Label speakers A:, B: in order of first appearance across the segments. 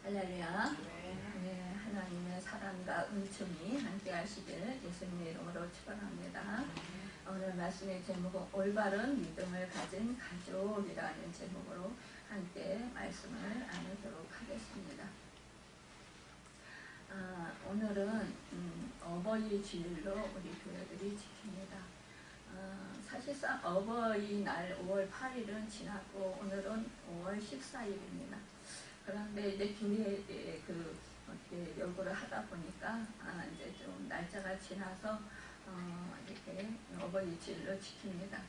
A: 할렐루야. 네, 하나님의 사랑과 은총이 함께 하시길 예수님의 이름으로 축원합니다. 오늘 말씀의 제목은 올바른 믿음을 가진 가족이라는 제목으로 함께 말씀을 나누도록 하겠습니다. 오늘은 어버이주일로 우리 교회들이 지킵니다. 사실상 어버이날 5월 8일은 지났고 오늘은 5월 14일입니다. 그런데 이제 교회에 어떻게 요구를 하다 보니까 이제 좀 날짜가 지나서 이렇게 어버이주일로 지킵니다.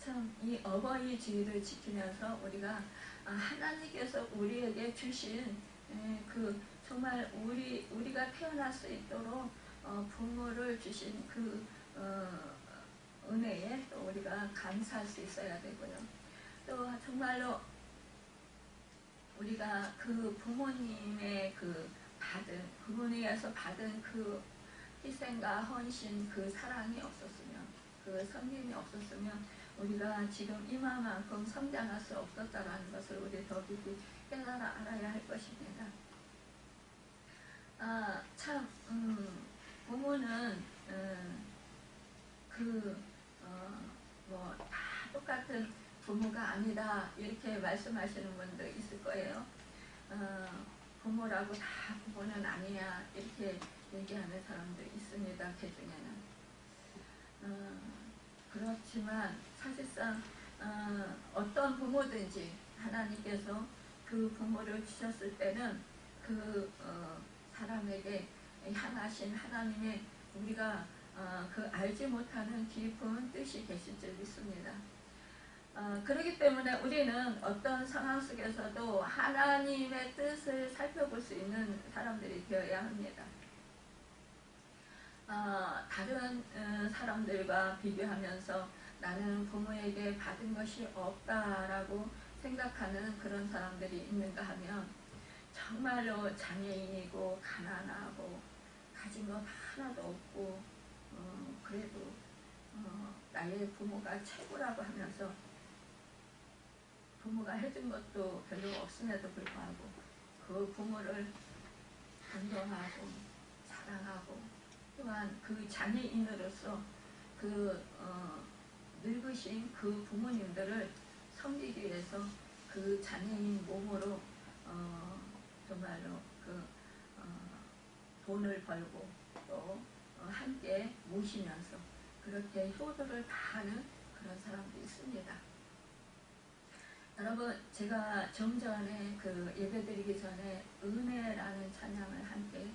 A: 참 이 어버이주일을 지키면서 우리가 하나님께서 우리에게 주신 그 정말 우리가 태어날 수 있도록 부모를 주신 그 은혜에 또 우리가 감사할 수 있어야 되고요. 또 정말로 우리가 그 부모님의 부모님에서 받은 그 희생과 헌신, 그 사랑이 없었으면, 그 섬김이 없었으면 우리가 지금 이만큼 성장할 수 없었다라는 것을 우리 더 깊이 깨달아 알아야 할 것입니다. 참 부모는 다 똑같은 부모가 아니다 이렇게 말씀하시는 분도 있을 거예요. 부모라고 다 부모는 아니야 이렇게 얘기하는 사람도 있습니다. 그 중에는. 그렇지만 사실상 어떤 부모든지 하나님께서 그 부모를 주셨을 때는 그 사람에게 향하신 하나님의 우리가 그 알지 못하는 깊은 뜻이 계실 줄 믿습니다. 그렇기 때문에 우리는 어떤 상황 속에서도 하나님의 뜻을 살펴볼 수 있는 사람들이 되어야 합니다. 다른 사람들과 비교하면서 나는 부모에게 받은 것이 없다라고 생각하는 그런 사람들이 있는가 하면 정말로 장애인이고 가난하고 가진 것 하나도 없고 그래도 나의 부모가 최고라고 하면서 부모가 해준 것도 별로 없음에도 불구하고 그 부모를 존경하고 사랑하고 또한 그 장애인으로서 늙으신 그 부모님들을 섬기기 위해서 그 장애인 몸으로 정말로 돈을 벌고 또 함께 모시면서 그렇게 효도를 다하는 그런 사람도 있습니다. 여러분, 제가 좀 전에 예배드리기 전에 은혜라는 찬양을 함께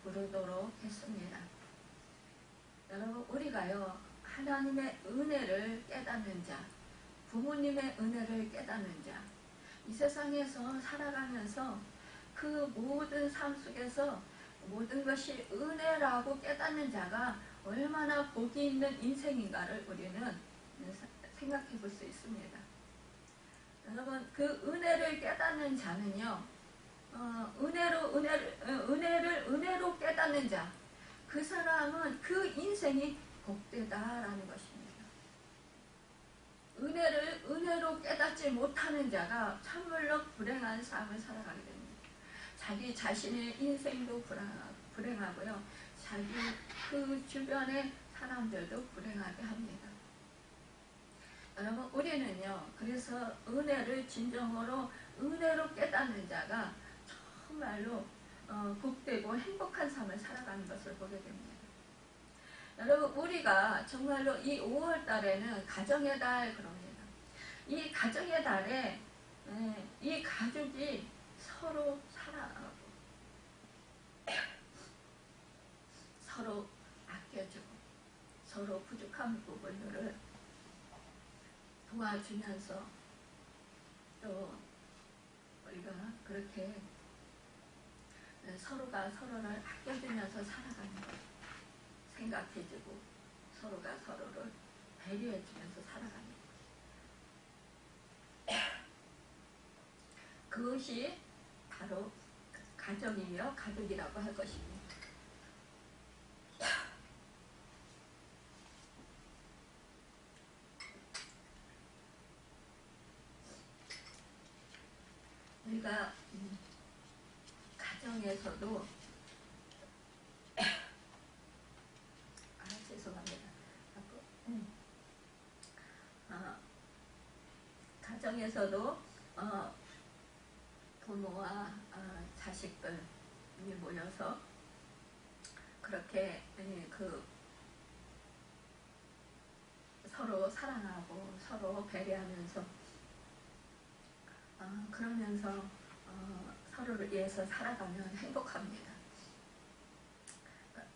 A: 부르도록 했습니다. 여러분, 우리가요 하나님의 은혜를 깨닫는 자, 부모님의 은혜를 깨닫는 자, 이 세상에서 살아가면서 그 모든 삶 속에서 모든 것이 은혜라고 깨닫는 자가 얼마나 복이 있는 인생인가를 우리는 생각해 볼 수 있습니다. 여러분, 그 은혜를 깨닫는 자는요, 은혜로 깨닫는 자, 그 사람은 그 인생이 복되다라는 것입니다. 은혜로 깨닫지 못하는 자가 참물로 불행한 삶을 살아가게 됩니다. 자기 자신의 인생도 불행하고요, 자기 그 주변의 사람들도 불행하게 합니다. 여러분, 우리는요 그래서 은혜를 진정으로 은혜로 깨닫는 자가 정말로 복되고 행복한 삶을 살아가는 것을 보게 됩니다. 여러분, 우리가 정말로 이 5월 달에는 가정의 달 그럽니다. 이 가정의 달에 이 가족이 서로 사랑하고 서로 아껴주고 서로 부족한 부분들을 도와주면서 또 우리가 그렇게 서로가 서로를 아껴주면서 살아가는 것, 생각해주고 서로가 서로를 배려해주면서 살아가는 것, 그것이 바로 가정이며 가족이라고 할 것입니다. 우리가 가정에서도 죄송합니다. 가정에서도 부모와 자식들이 모여서 그렇게 서로 사랑하고 서로 배려하면서 그러면서 서로를 위해서 살아가면 행복합니다.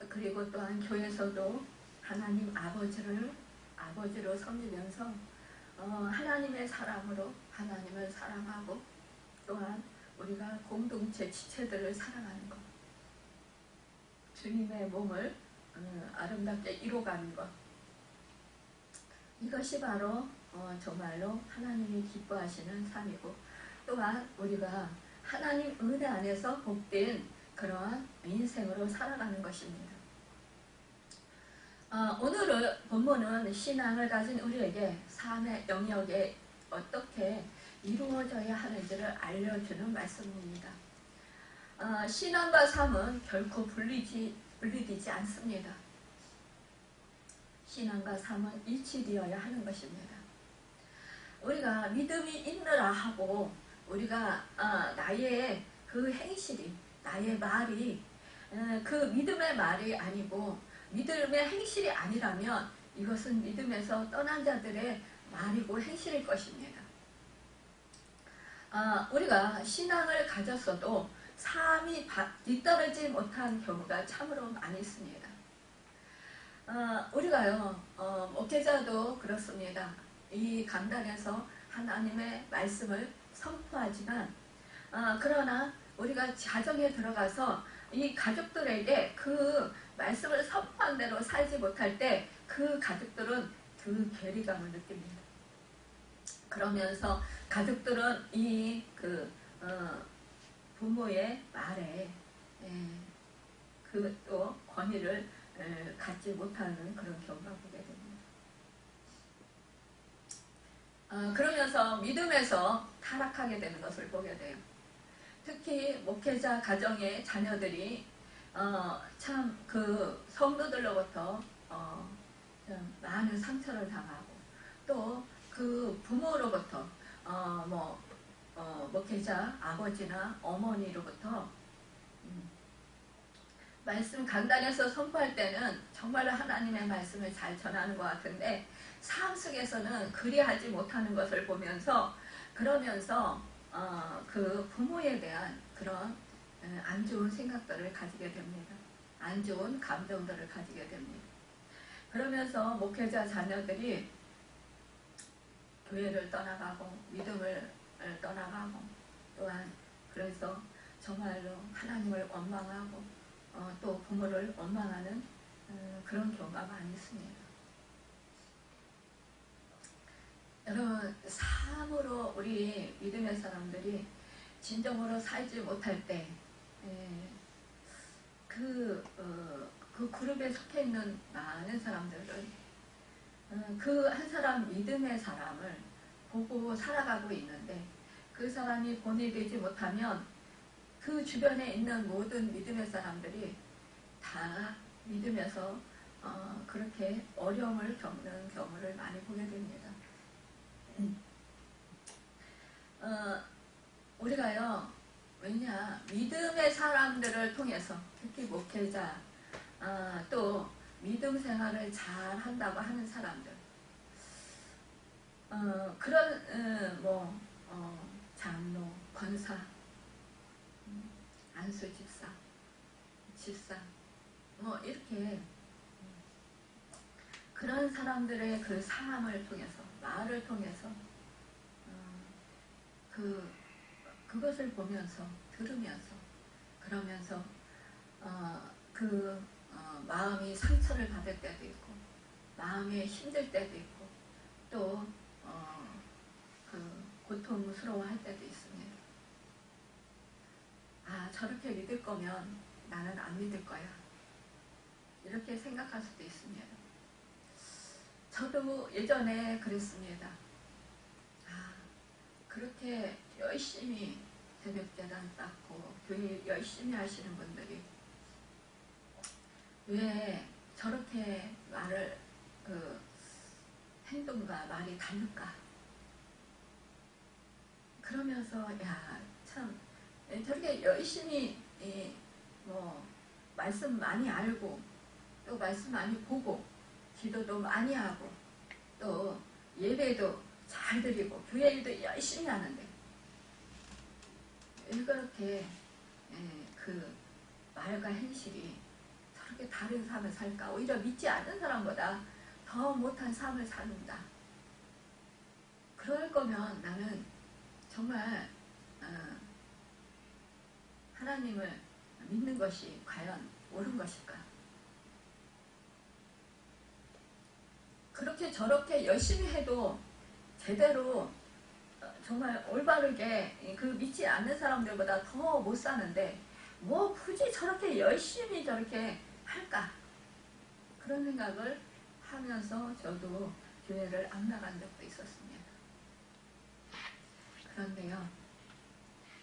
A: 그리고 또한 교회에서도 하나님 아버지로 섬기면서 하나님의 사랑으로 하나님을 사랑하고 또한 우리가 공동체 지체들을 사랑하는 것, 주님의 몸을 아름답게 이루어가는 것, 이것이 바로 정말로 하나님이 기뻐하시는 삶이고 또한 우리가 하나님 은혜 안에서 복된 그러한 인생으로 살아가는 것입니다. 오늘의 본문은 신앙을 가진 우리에게 삶의 영역에 어떻게 이루어져야 하는지를 알려주는 말씀입니다. 신앙과 삶은 결코 분리되지 않습니다. 신앙과 삶은 일치되어야 하는 것입니다. 우리가 믿음이 있느라 하고 우리가 나의 그 행실이 나의 말이 그 믿음의 말이 아니고 믿음의 행실이 아니라면 이것은 믿음에서 떠난 자들의 말이고 행실일 것입니다. 우리가 신앙을 가졌어도 삶이 뒤떨어지지 못한 경우가 참으로 많이 있습니다. 우리가요 목회자도 그렇습니다. 이 강단에서 하나님의 말씀을 선포하지만 그러나 우리가 가정에 들어가서 이 가족들에게 그 말씀을 선포한 대로 살지 못할 때 그 가족들은 그 괴리감을 느낍니다. 그러면서 가족들은 이 부모의 말에 그 또 권위를 갖지 못하는 그런 경우가 보게 됩니다. 그러면서 믿음에서 타락하게 되는 것을 보게 돼요. 특히 목회자 가정의 자녀들이 참 그 성도들로부터 많은 상처를 당하고 또 그 부모로부터 목회자 아버지나 어머니로부터 말씀 강단에서 선포할 때는 정말로 하나님의 말씀을 잘 전하는 것 같은데 삶 속에서는 그리하지 못하는 것을 보면서 그러면서 그 부모에 대한 그런 안 좋은 생각들을 가지게 됩니다. 안 좋은 감정들을 가지게 됩니다. 그러면서 목회자 자녀들이 교회를 떠나가고 믿음을 떠나가고 또한 그래서 정말로 하나님을 원망하고 또 부모를 원망하는 그런 경우가 많이 있습니다. 여러분 참으로 우리 믿음의 사람들이 진정으로 살지 못할 때 그 그룹에 속해 있는 많은 사람들은 그 한 사람 믿음의 사람을 보고 살아가고 있는데 그 사람이 본이 되지 못하면 그 주변에 있는 모든 믿음의 사람들이 다 믿음에서 그렇게 어려움을 겪는 경우를 많이 보게 됩니다. 우리가요 왜냐 믿음의 사람들을 통해서 특히 목회자 또 믿음 생활을 잘 한다고 하는 사람들 그런 장로, 권사, 안수 집사 이렇게 그런 사람들의 그 삶을 통해서 말을 통해서 그것을 보면서 들으면서 그러면서 마음이 상처를 받을 때도 있고 마음이 힘들 때도 있고 또 고통스러워 할 때도 있습니다. 저렇게 믿을 거면 나는 안 믿을 거야 이렇게 생각할 수도 있습니다. 저도 예전에 그랬습니다. 그렇게 열심히 새벽재단 쌓고 교회 열심히 하시는 분들이 왜 저렇게 말을 행동과 말이 다를까? 그러면서 참 저렇게 열심히 뭐 말씀 많이 알고 또 말씀 많이 보고 기도도 많이 하고 또 예배도 잘 드리고 교회 일도 열심히 하는데 왜 그렇게 그 말과 행실이 저렇게 다른 삶을 살까? 오히려 믿지 않는 사람보다 더 못한 삶을 사는다. 그럴 거면 나는 정말 하나님을 믿는 것이 과연 옳은 것일까? 그렇게 저렇게 열심히 해도 제대로 정말 올바르게 그 믿지 않는 사람들보다 더 못 사는데 뭐 굳이 저렇게 열심히 저렇게 할까? 그런 생각을 하면서 저도 교회를 안 나간 적도 있었습니다. 그런데요,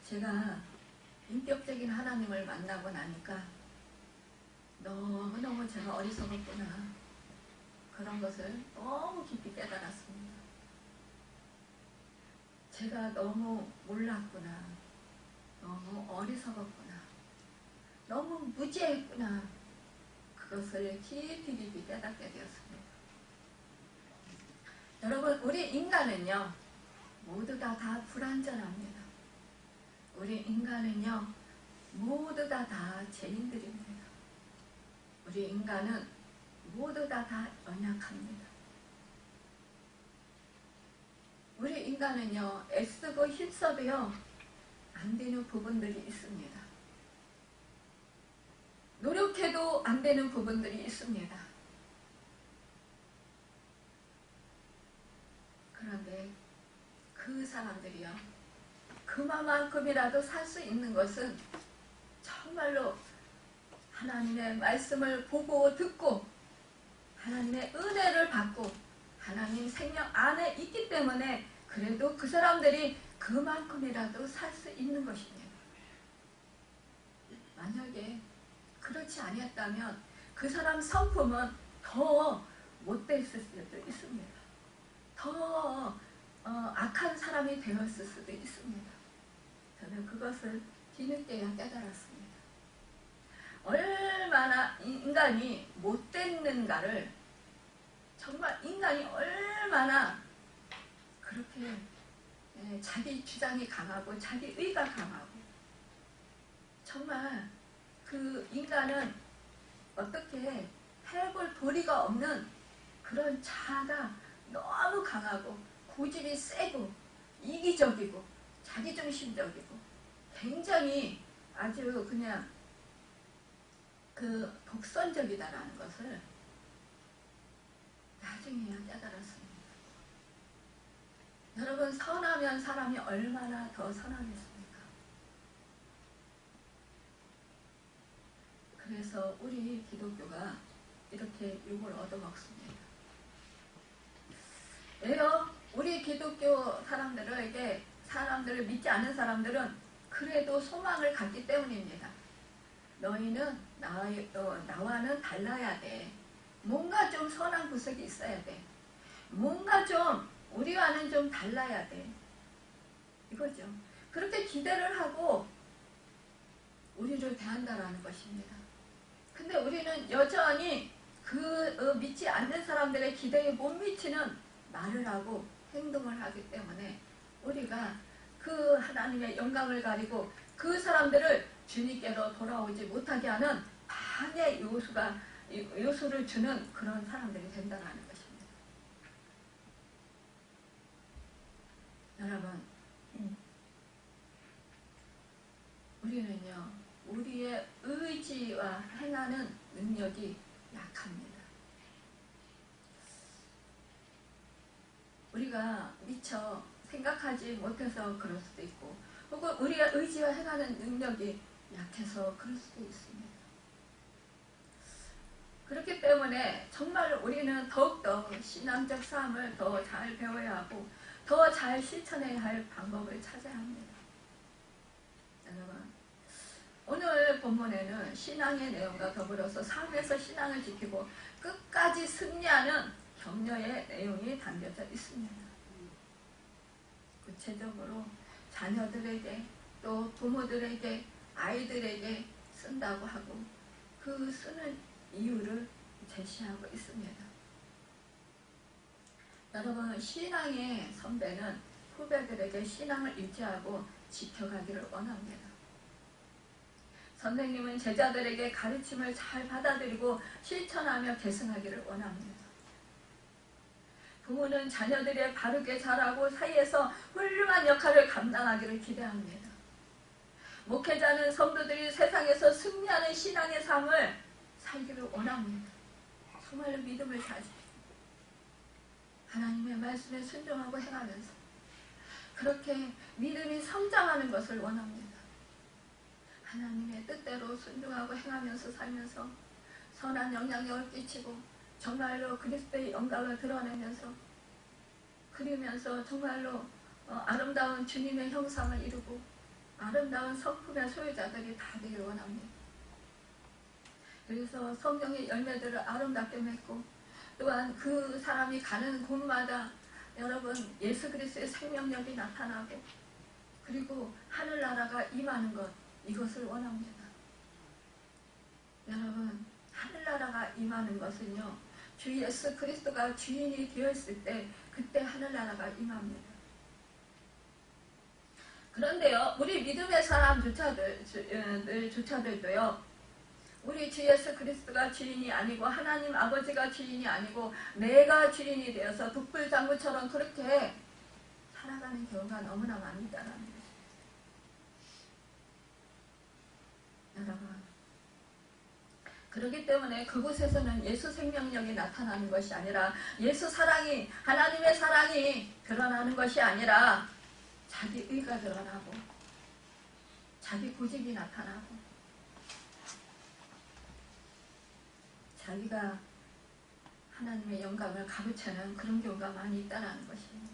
A: 제가 인격적인 하나님을 만나고 나니까 너무너무 제가 어리석었구나. 그런 것을 너무 깊이 깨달았습니다. 제가 너무 몰랐구나. 너무 어리석었구나. 너무 무지했구나. 그것을 깊이 깨닫게 되었습니다. 여러분, 우리 인간은요, 모두 다 불완전합니다. 우리 인간은요, 모두 다 죄인들입니다. 우리 인간은 모두 다 연약합니다. 우리 인간은요, 애쓰고 힘써도요, 안 되는 부분들이 있습니다. 노력해도 안 되는 부분들이 있습니다. 그런데 그 사람들이요, 그만큼이라도 살 수 있는 것은 정말로 하나님의 말씀을 보고 듣고 하나님의 은혜를 받고 하나님 생명 안에 있기 때문에 그래도 그 사람들이 그만큼이라도 살 수 있는 것입니다. 만약에 그렇지 아니었다면 그 사람 성품은 더 못됐을 수도 있습니다. 더 악한 사람이 되었을 수도 있습니다. 저는 그것을 뒤늦게야 깨달았습니다. 얼마나 인간이 못됐는가를 정말 인간이 얼마나 그렇게 자기 주장이 강하고 자기 의가 강하고 정말 그 인간은 어떻게 해볼 도리가 없는 그런 자아가 너무 강하고 고집이 세고 이기적이고 자기중심적이고 굉장히 아주 그냥 그 독선적이다라는 것을 나중에야 깨달았습니다. 여러분, 선하면 사람이 얼마나 더 선하겠습니까? 그래서 우리 기독교가 이렇게 욕을 얻어먹습니다. 왜요? 우리 기독교 사람들을 믿지 않는 사람들은 그래도 소망을 갖기 때문입니다. 너희는 나와는 달라야 돼. 뭔가 좀 선한 구석이 있어야 돼. 뭔가 좀 우리와는 좀 달라야 돼. 이거죠. 그렇게 기대를 하고 우리를 대한다라는 것입니다. 근데 우리는 여전히 믿지 않는 사람들의 기대에 못 미치는 말을 하고 행동을 하기 때문에 우리가 그 하나님의 영광을 가리고 그 사람들을 주님께로 돌아오지 못하게 하는 방해 요소를 주는 그런 사람들이 된다는 것입니다. 여러분, 우리는요, 우리의 의지와 행하는 능력이 약합니다. 우리가 미처 생각하지 못해서 그럴 수도 있고 혹은 우리가 의지와 행하는 능력이 약해서 그럴 수도 있습니다. 그렇기 때문에 정말 우리는 더욱더 신앙적 삶을 더 잘 배워야 하고 더 잘 실천해야 할 방법을 찾아야 합니다. 본문에는 신앙의 내용과 더불어서 삶에서 신앙을 지키고 끝까지 승리하는 격려의 내용이 담겨져 있습니다. 구체적으로 자녀들에게 또 부모들에게 아이들에게 쓴다고 하고 그 쓰는 이유를 제시하고 있습니다. 여러분, 신앙의 선배는 후배들에게 신앙을 유지하고 지켜가기를 원합니다. 선생님은 제자들에게 가르침을 잘 받아들이고 실천하며 계승하기를 원합니다. 부모는 자녀들이 바르게 자라고 사이에서 훌륭한 역할을 감당하기를 기대합니다. 목회자는 성도들이 세상에서 승리하는 신앙의 삶을 살기를 원합니다. 정말로 믿음을 가지고 하나님의 말씀에 순종하고 행하면서 그렇게 믿음이 성장하는 것을 원합니다. 하나님의 뜻대로 순종하고 행하면서 살면서 선한 영향력을 끼치고 정말로 그리스도의 영광을 드러내면서 그리면서 정말로 아름다운 주님의 형상을 이루고 아름다운 성품의 소유자들이 다 되길 원합니다. 그래서 성경의 열매들을 아름답게 맺고 또한 그 사람이 가는 곳마다 여러분 예수 그리스도의 생명력이 나타나고 그리고 하늘나라가 임하는 것 이것을 원합니다. 여러분 하늘나라가 임하는 것은요 주 예수 그리스도가 주인이 되었을 때 그때 하늘나라가 임합니다. 그런데요 우리 믿음의 사람조차들도요 우리 주 예수 그리스도가 주인이 아니고 하나님 아버지가 주인이 아니고 내가 주인이 되어서 독불장구처럼 그렇게 살아가는 경우가 너무나 많다라는 것입니다. 여러분 그렇기 때문에 그곳에서는 예수 생명력이 나타나는 것이 아니라 예수 사랑이 하나님의 사랑이 드러나는 것이 아니라 자기 의가 드러나고 자기 고집이 나타나고 자기가 하나님의 영광을 가부채는 그런 경우가 많이 있다는 것입니다.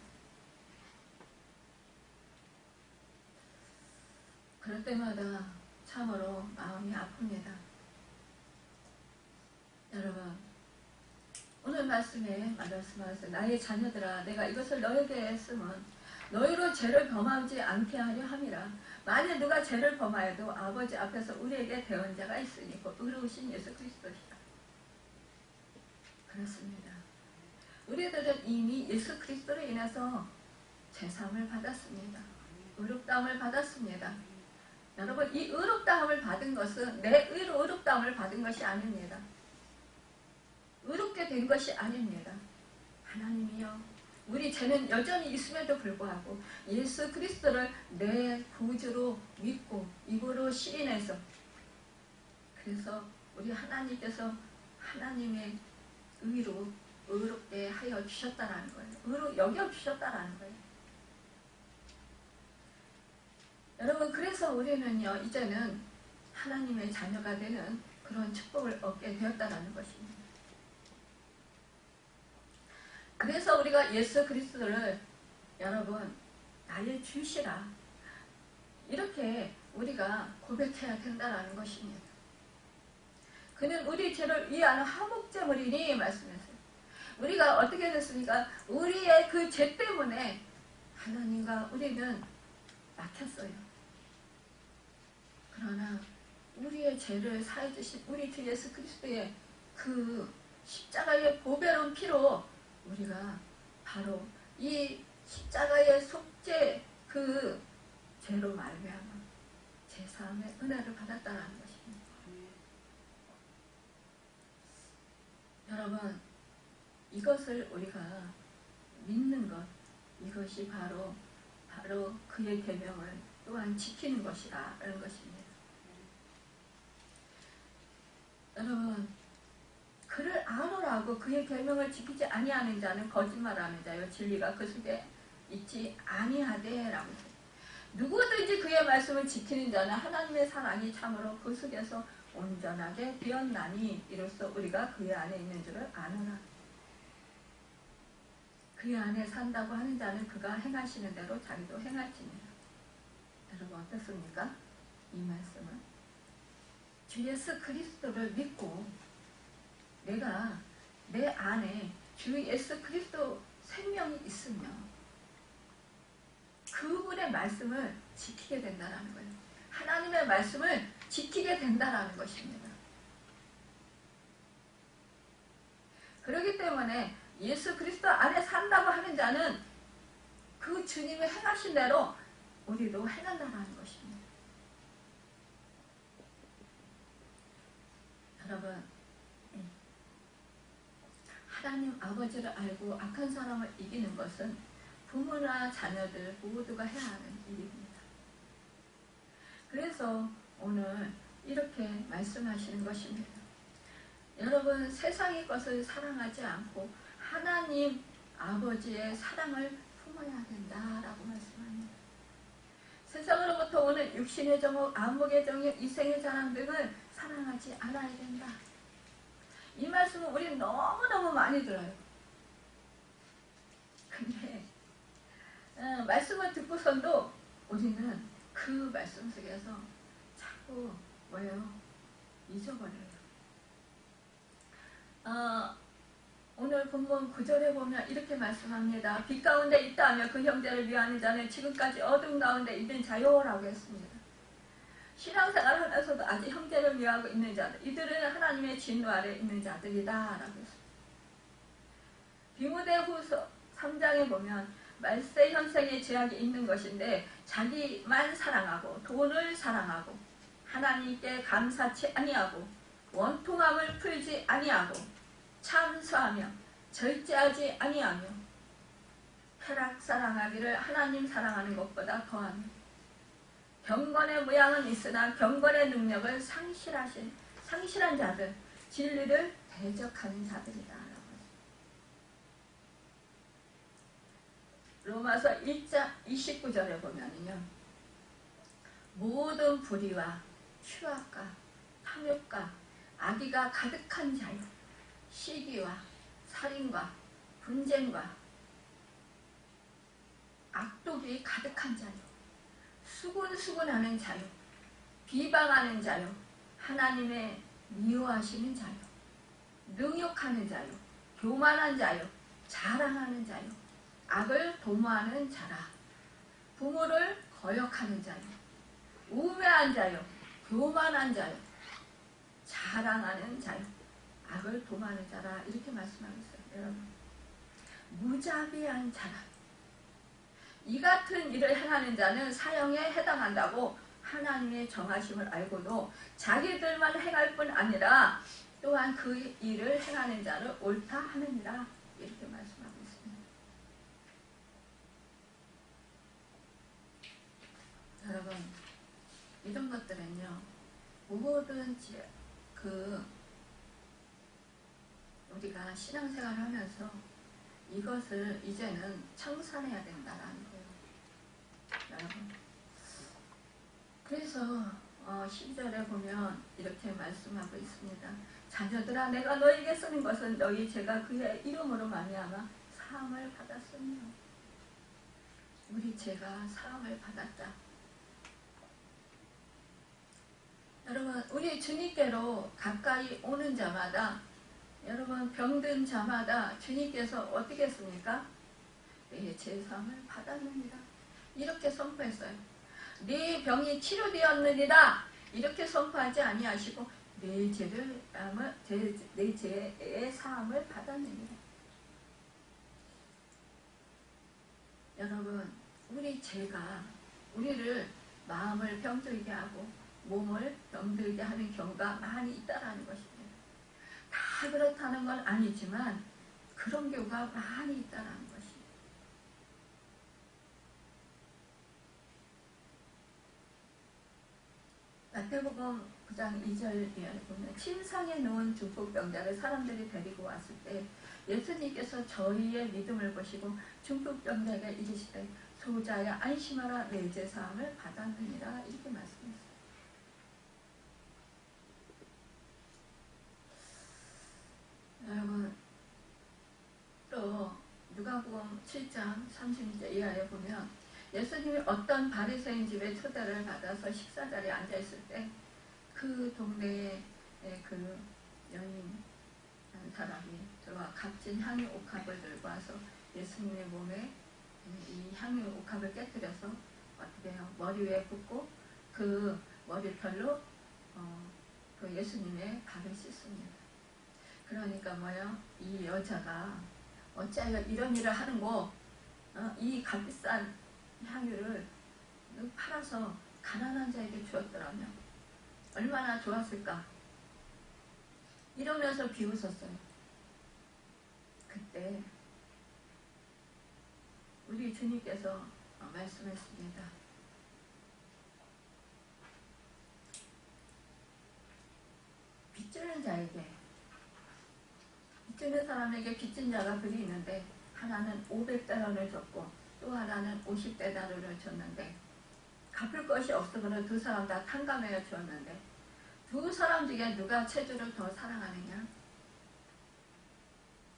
A: 그럴 때마다 참으로 마음이 아픕니다. 여러분 오늘 말씀에 말씀하세요. 나의 자녀들아 내가 이것을 너에게 했으면 너희로 죄를 범하지 않게 하려 함이라. 만일 누가 죄를 범하여도 아버지 앞에서 우리에게 대언자가 있으니 곧 의로우신 예수 그리스도시라. 그렇습니다. 우리들은 이미 예수 그리스도로 인해서 죄사함을 받았습니다. 의롭다함을 받았습니다. 여러분 이 의롭다함을 받은 것은 내 의로 의롭다함을 받은 것이 아닙니다. 의롭게 된 것이 아닙니다. 하나님이요 우리 죄는 여전히 있음에도 불구하고 예수 그리스도를 내 구주로 믿고 입으로 시인해서 그래서 우리 하나님께서 하나님의 의로 의롭게 하여 주셨다라는 거예요. 의로 여겨 주셨다라는 거예요. 여러분 그래서 우리는요 이제는 하나님의 자녀가 되는 그런 축복을 얻게 되었다라는 것입니다. 그래서 우리가 예수 그리스도를 여러분 나의 주시라 이렇게 우리가 고백해야 된다라는 것입니다. 그는 우리 죄를 위하는 화목제물이니 말씀했어요. 우리가 어떻게 됐습니까? 우리의 그 죄 때문에 하나님과 우리는 막혔어요. 그러나 우리의 죄를 사해 주신 우리 주 예수 그리스도의 그 십자가의 보배로운 피로 우리가 바로 이 십자가의 속죄 그 죄로 말미암아 제사함의 은혜를 받았다는 것입니다. 여러분 이것을 우리가 믿는 것 이것이 바로 그의 계명을 또한 지키는 것이라는 것입니다. 여러분 그를 아노라고 그의 계명을 지키지 아니하는 자는 거짓말하는 자요 진리가 그 속에 있지 아니하되라고 했어요. 누구든지 그의 말씀을 지키는 자는 하나님의 사랑이 참으로 그 속에서 온전하게 되었나니 이로써 우리가 그의 안에 있는 줄을 아노라. 그의 안에 산다고 하는 자는 그가 행하시는 대로 자기도 행할지니라. 여러분 어떻습니까? 이 말씀은 주 예수 그리스도를 믿고 내가 내 안에 주 예수 그리스도 생명이 있으면 그분의 말씀을 지키게 된다는 거예요. 하나님의 말씀을 지키게 된다는 것입니다. 그렇기 때문에 예수 그리스도 안에 산다고 하는 자는 그 주님이 행하신 대로 우리도 행한다는 것입니다. 여러분, 하나님 아버지를 알고 악한 사람을 이기는 것은 부모나 자녀들 모두가 해야 하는 일입니다. 그래서 오늘 이렇게 말씀하시는 것입니다. 여러분, 세상의 것을 사랑하지 않고 하나님 아버지의 사랑을 품어야 된다라고 말씀합니다. 세상으로부터 오는 육신의 정욕, 안목의 정욕, 이생의 자랑 등을 사랑하지 않아야 된다. 이 말씀은 우리 너무너무 많이 들어요. 근데 말씀을 듣고선도 우리는 그 말씀 속에서 자꾸 뭐예요? 잊어버려요. 오늘 본문 9절에 보면 이렇게 말씀합니다. 빛 가운데 있다 하며 그 형제를 위하는 자는 지금까지 어둠 가운데 있는 자요라고 했습니다. 신앙생활 하면서도 아직 형제를 위하고 있는 자들, 이들은 하나님의 진노 아래 있는 자들이다 라고 했습니다. 디모데후서 3장에 보면 말세 현생의 죄악이 있는 것인데 자기만 사랑하고 돈을 사랑하고 하나님께 감사치 아니하고 원통함을 풀지 아니하고 참수하며 절제하지 아니하며 쾌락 사랑하기를 하나님 사랑하는 것보다 더하며 경건의 모양은 있으나 경건의 능력을 상실한 자들, 진리를 대적하는 자들이다. 로마서 1장 29절에 보면요, 모든 불의와 추악과 탐욕과 악의가 가득한 자요, 시기와 살인과 분쟁과 악독이 가득한 자요, 수군수군하는 자요, 비방하는 자요, 하나님의 미워하시는 자요, 능욕하는 자요, 교만한 자요, 자랑하는 자요, 악을 도모하는 자라, 부모를 거역하는 자요, 우매한 자요, 교만한 자요, 자랑하는 자요, 악을 도모하는 자라, 이렇게 말씀하고 있어요. 여러분, 무자비한 자라, 이 같은 일을 행하는 자는 사형에 해당한다고 하나님의 정하심을 알고도 자기들만 행할 뿐 아니라 또한 그 일을 행하는 자를 옳다 하느니라, 이렇게 말씀하고 있습니다. 여러분, 이런 것들은요, 모든 우리가 신앙생활을 하면서 이것을 이제는 청산해야 된다라는 거예요. 여러분, 그래서 12절에 보면 이렇게 말씀하고 있습니다. 자녀들아, 내가 너에게 쓰는 것은 너희 죄가 그의 이름으로 말미암아 사함을 받았으며, 우리 죄가 사함을 받았다. 여러분, 우리 주님께로 가까이 오는 자마다, 여러분, 병든 자마다 주님께서 어떻게 했습니까? 내 죄사함을 받았느니라, 이렇게 선포했어요. 네 병이 치료되었느니라, 이렇게 선포하지 아니하시고 내 죄의 사함을 받았느니라. 여러분, 우리 죄가 우리를 마음을 병들게 하고 몸을 병들게 하는 경우가 많이 있다라는 것입니다. 다 그렇다는 건 아니지만 그런 경우가 많이 있다는 것입니다. 마태복음 9장 2절에 보면 침상에 누운 중풍병자를 사람들이 데리고 왔을 때 예수님께서 저희의 믿음을 보시고 중풍병자에게 이르시되 소자야 안심하라, 내 죄 사함을 받았느니라, 이렇게 말씀했어요. 여러분, 또 누가복음 7장 30절 이하에 보면 예수님이 어떤 바리새인 집에 초대를 받아서 식사 자리에 앉아있을 때 그 동네에 그 여인 한 사람이 저와 값진 향유 옥합을 들고 와서 예수님의 몸에 이 향유 옥합을 깨뜨려서 어떻게 해요? 머리 위에 붓고 그 머리털로 그 예수님의 발을 씻습니다. 그러니까 뭐예요? 이 여자가 어찌하여 이런 일을 하는 거, 이 값비싼 향유를 팔아서 가난한 자에게 주었더라면 얼마나 좋았을까? 이러면서 비웃었어요. 그때 우리 주님께서 말씀했습니다. 빚주는 자에게, 빚주는 사람에게 빚진 자가 둘이 있는데 하나는 500데나리온을 줬고 또 하나는 50데나리온을 줬는데 갚을 것이 없으므로 두 사람 다 탕감하여 주었는데 두 사람 중에 누가 채주를 더 사랑하느냐?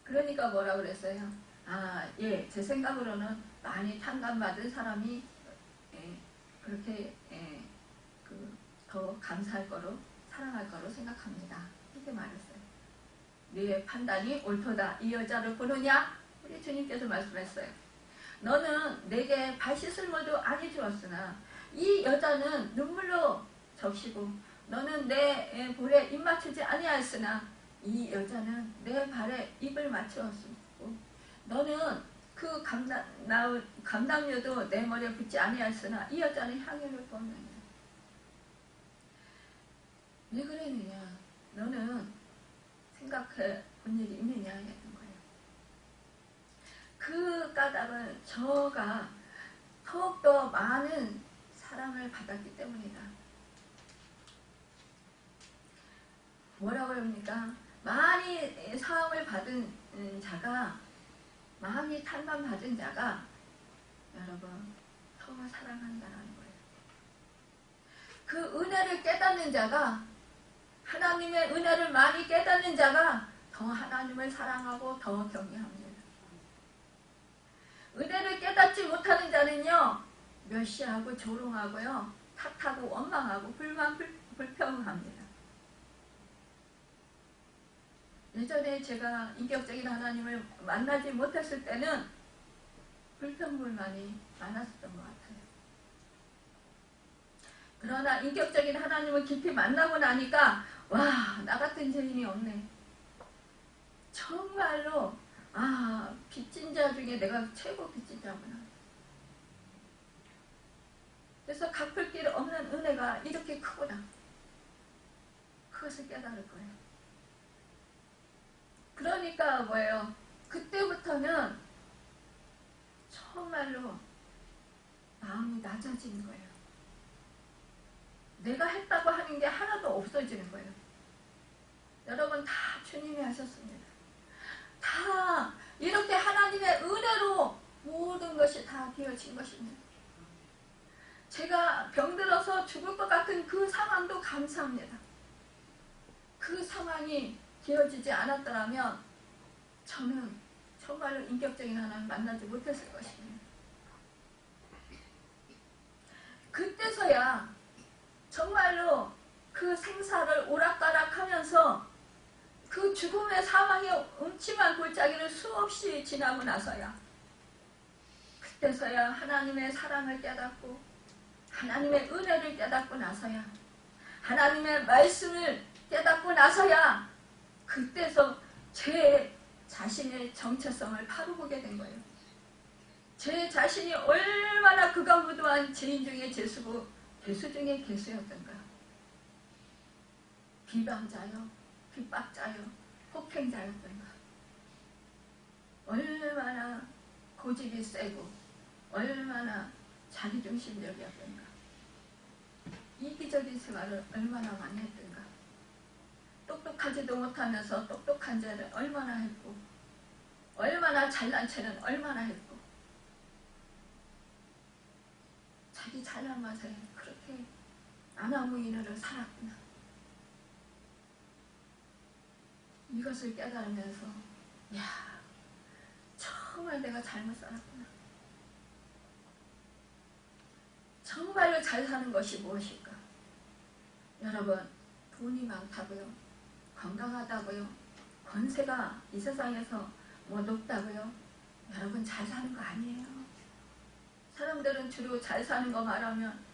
A: 그러니까 뭐라 그랬어요? 제 생각으로는 많이 탕감받은 사람이 그렇게 더 감사할 거로 사랑할 거로 생각합니다. 이렇게 말했어요. 네 판단이 옳도다. 이 여자를 보느냐? 우리 주님께서 말씀했어요. 너는 내게 발 씻을 물도 아니 주었으나 이 여자는 눈물로 적시고 너는 내 볼에 입 맞추지 아니하였으나 이 여자는 내 발에 입을 맞추었고 너는 그 감당료도 내 머리에 붙지 아니하였으나 이 여자는 향유를 부었느냐. 왜 그랬느냐? 너는 생각해 본 일이 있느냐 했던 거예요. 그 까닭은 저가 더욱더 많은 사랑을 받았기 때문이다. 뭐라고 합니까? 많이 사랑을 받은 자가, 많이 탕감받은 자가 여러분 더 사랑한다는 거예요. 그 은혜를 깨닫는 자가, 하나님의 은혜를 많이 깨닫는 자가 더 하나님을 사랑하고 더 경외합니다. 은혜를 깨닫지 못하는 자는요, 멸시하고 조롱하고요, 탓하고 원망하고 불평합니다. 예전에 제가 인격적인 하나님을 만나지 못했을 때는 불평불만이 많았었던 것 같아요. 그러나 인격적인 하나님을 깊이 만나고 나니까 와, 나 같은 죄인이 없네. 정말로 빚진 자 중에 내가 최고 빚진 자구나. 그래서 갚을 길 없는 은혜가 이렇게 크구나. 그것을 깨달을 거예요. 그러니까 뭐예요? 그때부터는 정말로 마음이 낮아지는 거예요. 내가 했다고 하는 게 하나도 없어지는 거예요. 여러분 다 주님이 하셨습니다. 다 이렇게 하나님의 은혜로 모든 것이 다 되어진 것입니다. 제가 병들어서 죽을 것 같은 그 상황도 감사합니다. 그 상황이 되어지지 않았더라면 저는 정말로 인격적인 하나님 만나지 못했을 것입니다. 그때서야 정말로 그 생사를 오락가락하면서 그 죽음의 사망의 음침한 골짜기를 수없이 지나고 나서야, 그때서야 하나님의 사랑을 깨닫고 하나님의 은혜를 깨닫고 나서야, 하나님의 말씀을 깨닫고 나서야 그때서 제 자신의 정체성을 바로보게 된 거예요. 제 자신이 얼마나 극악무도한 죄인 중에 죄수고 괴수 중에 괴수였던가. 비방자요, 핍박자요, 폭행자였던가. 얼마나 고집이 세고 얼마나 자기중심적이었던가. 이기적인 생활을 얼마나 많이 했던가. 똑똑하지도 못하면서 똑똑한 죄를 얼마나 했고, 얼마나 잘난 체는 얼마나 했고, 자기 잘난 맛에 그렇게 안하무인으로 살았구나. 이것을 깨달으면서 야, 정말 내가 잘못 살았구나. 정말로 잘 사는 것이 무엇일까? 여러분, 돈이 많다고요? 건강하다고요? 권세가 이 세상에서 뭐 높다고요? 여러분 잘 사는 거 아니에요. 사람들은 주로 잘 사는 거 말하면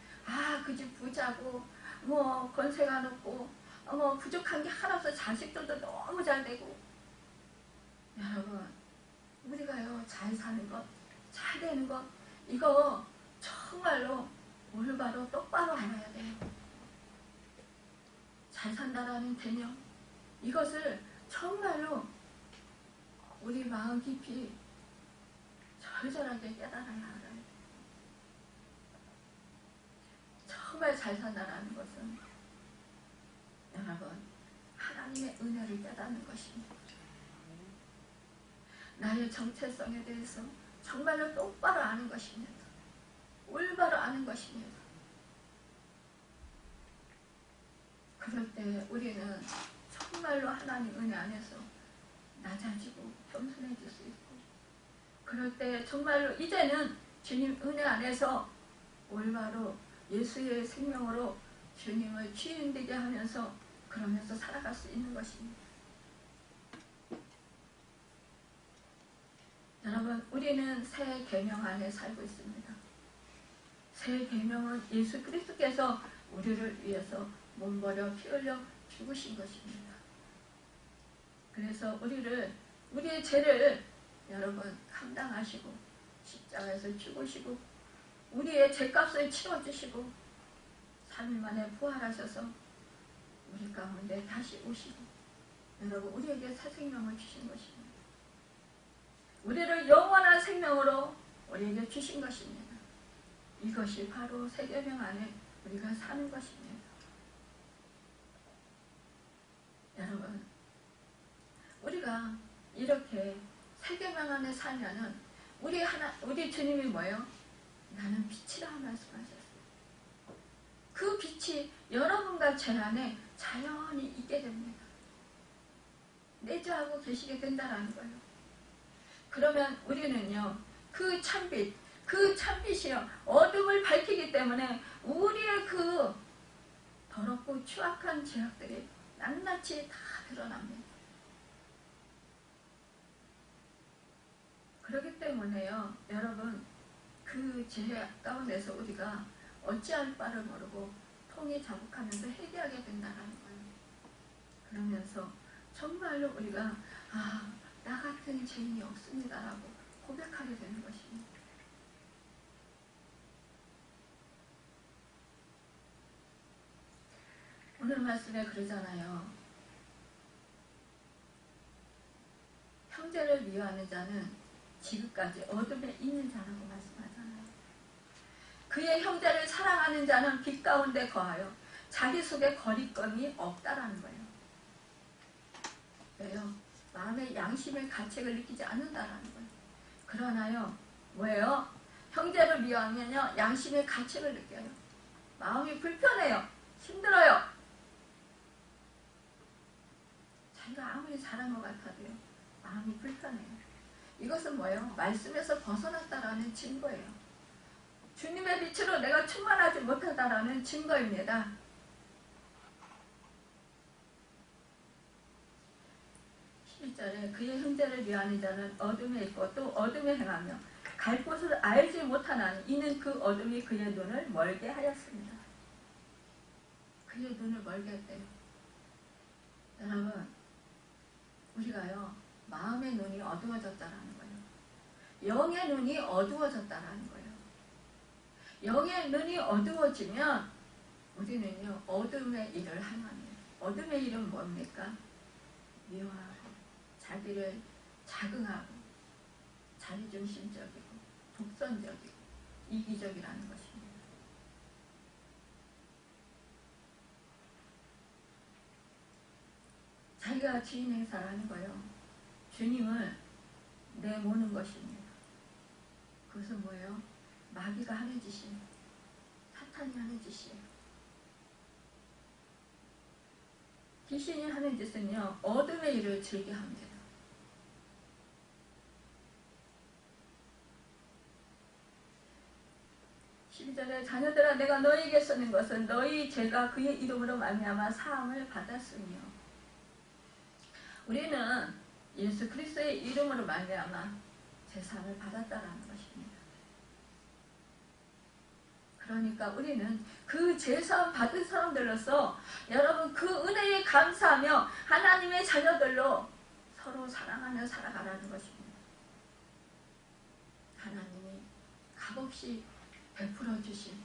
A: 그 집 부자고 뭐 권세가 높고 뭐 부족한 게 하나 없어 자식들도 너무 잘 되고. 여러분 우리가요 잘 사는 것, 잘 되는 것 이거 정말로 올바로 똑바로 알아야 돼요. 잘 산다라는 개념 이것을 정말로 우리 마음 깊이 절절하게 깨달아야 알아요. 정말 잘 산다라는 것은 여러분 하나님의 은혜를 깨닫는 것입니다. 나의 정체성에 대해서 정말로 똑바로 아는 것입니다. 올바로 아는 것입니다. 그럴 때 우리는 정말로 하나님 은혜 안에서 낮아지고 겸손해질 수 있고, 그럴 때 정말로 이제는 주님 은혜 안에서 올바로 예수의 생명으로 주님을 주인되게 하면서 그러면서 살아갈 수 있는 것입니다. 여러분 우리는 새 계명 안에 살고 있습니다. 새 계명은 예수 그리스도께서 우리를 위해서 몸버려 피 흘려 죽으신 것입니다. 그래서 우리의 죄를 여러분 감당하시고 십자가에서 죽으시고 우리의 죄값을 치러주시고 3일 만에 부활하셔서 우리 가운데 다시 오시고 여러분 우리에게 새 생명을 주신 것입니다. 우리를 영원한 생명으로 우리에게 주신 것입니다. 이것이 바로 새 계명 안에 우리가 사는 것입니다. 여러분 우리가 이렇게 새 계명 안에 살면은 우리 주님이 뭐예요? 나는 빛이라 말씀하셨어요. 그 빛이 여러분과 제 안에 자연히 있게 됩니다. 내주하고 계시게 된다라는 거예요. 그러면 우리는요 그 참빛이요 어둠을 밝히기 때문에 우리의 그 더럽고 추악한 죄악들이 낱낱이 다 드러납니다. 그렇기 때문에요 여러분 그 죄 가운데서 우리가 어찌할 바를 모르고 통이 자복하면서 회개하게 된다는 거예요. 그러면서 정말로 우리가 나 같은 죄인이 없습니다라고 고백하게 되는 것입니다. 오늘 말씀에 그러잖아요. 형제를 미워하는 자는 지금까지 어둠에 있는 자라고 말씀하잖아요. 그의 형제를 사랑하는 자는 빛 가운데 거하여 자기 속에 거리낌이 없다라는 거예요. 왜요? 마음의 양심의 가책을 느끼지 않는다라는 거예요. 그러나요 뭐예요? 형제를 미워하면요 양심의 가책을 느껴요. 마음이 불편해요. 힘들어요. 자기가 아무리 잘한 것 같아도요 마음이 불편해요. 이것은 뭐예요? 말씀에서 벗어났다라는 증거예요. 주님의 빛으로 내가 충만하지 못하다라는 증거입니다. 12절에 그의 형제를 미워하는 자는 어둠에 있고 또 어둠에 행하며 갈 곳을 알지 못하나니 이는 그 어둠이 그의 눈을 멀게 하였습니다. 그의 눈을 멀게 했대요. 여러분 우리가요 마음의 눈이 어두워졌다라는 거예요. 영의 눈이 어두워졌다라는 거예요. 영의 눈이 어두워지면 우리는요 어둠의 일을 행합니다. 어둠의 일은 뭡니까? 미워하고 자기를 자긍하고 자기중심적이고 독선적이고 이기적이라는 것입니다. 자기가 주인 행사라는 거예요. 주님을 내모는 것입니다. 그것은 뭐예요? 마귀가 하는 짓이에요. 사탄이 하는 짓이에요. 귀신이 하는 짓은요 어둠의 일을 즐겨합니다. 12절에 자녀들아 내가 너희에게 쓰는 것은 너희 죄가 그의 이름으로 말미암아 사함을 받았으며 우리는 예수 그리스도의 이름으로 말미암아 제사함을 받았다라는 것입니다. 그러니까 우리는 그 제사함 받은 사람들로서 여러분 그 은혜에 감사하며 하나님의 자녀들로 서로 사랑하며 살아가라는 것입니다. 하나님이 값없이 베풀어 주신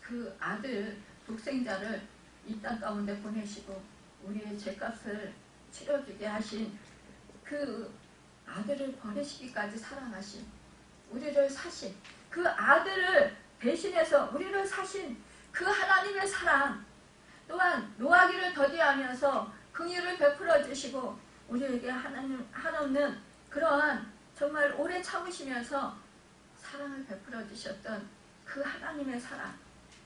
A: 그 아들 독생자를 이 땅 가운데 보내시고 우리의 죄값을 치러주게 하신 그 아들을 버리시기까지 사랑하신 우리를 사신 그 아들을 대신해서 우리를 사신 그 하나님의 사랑 또한 노하기를 더디하면서 긍휼을 베풀어 주시고 우리에게 하나님 한없는 그러한 정말 오래 참으시면서 사랑을 베풀어 주셨던 그 하나님의 사랑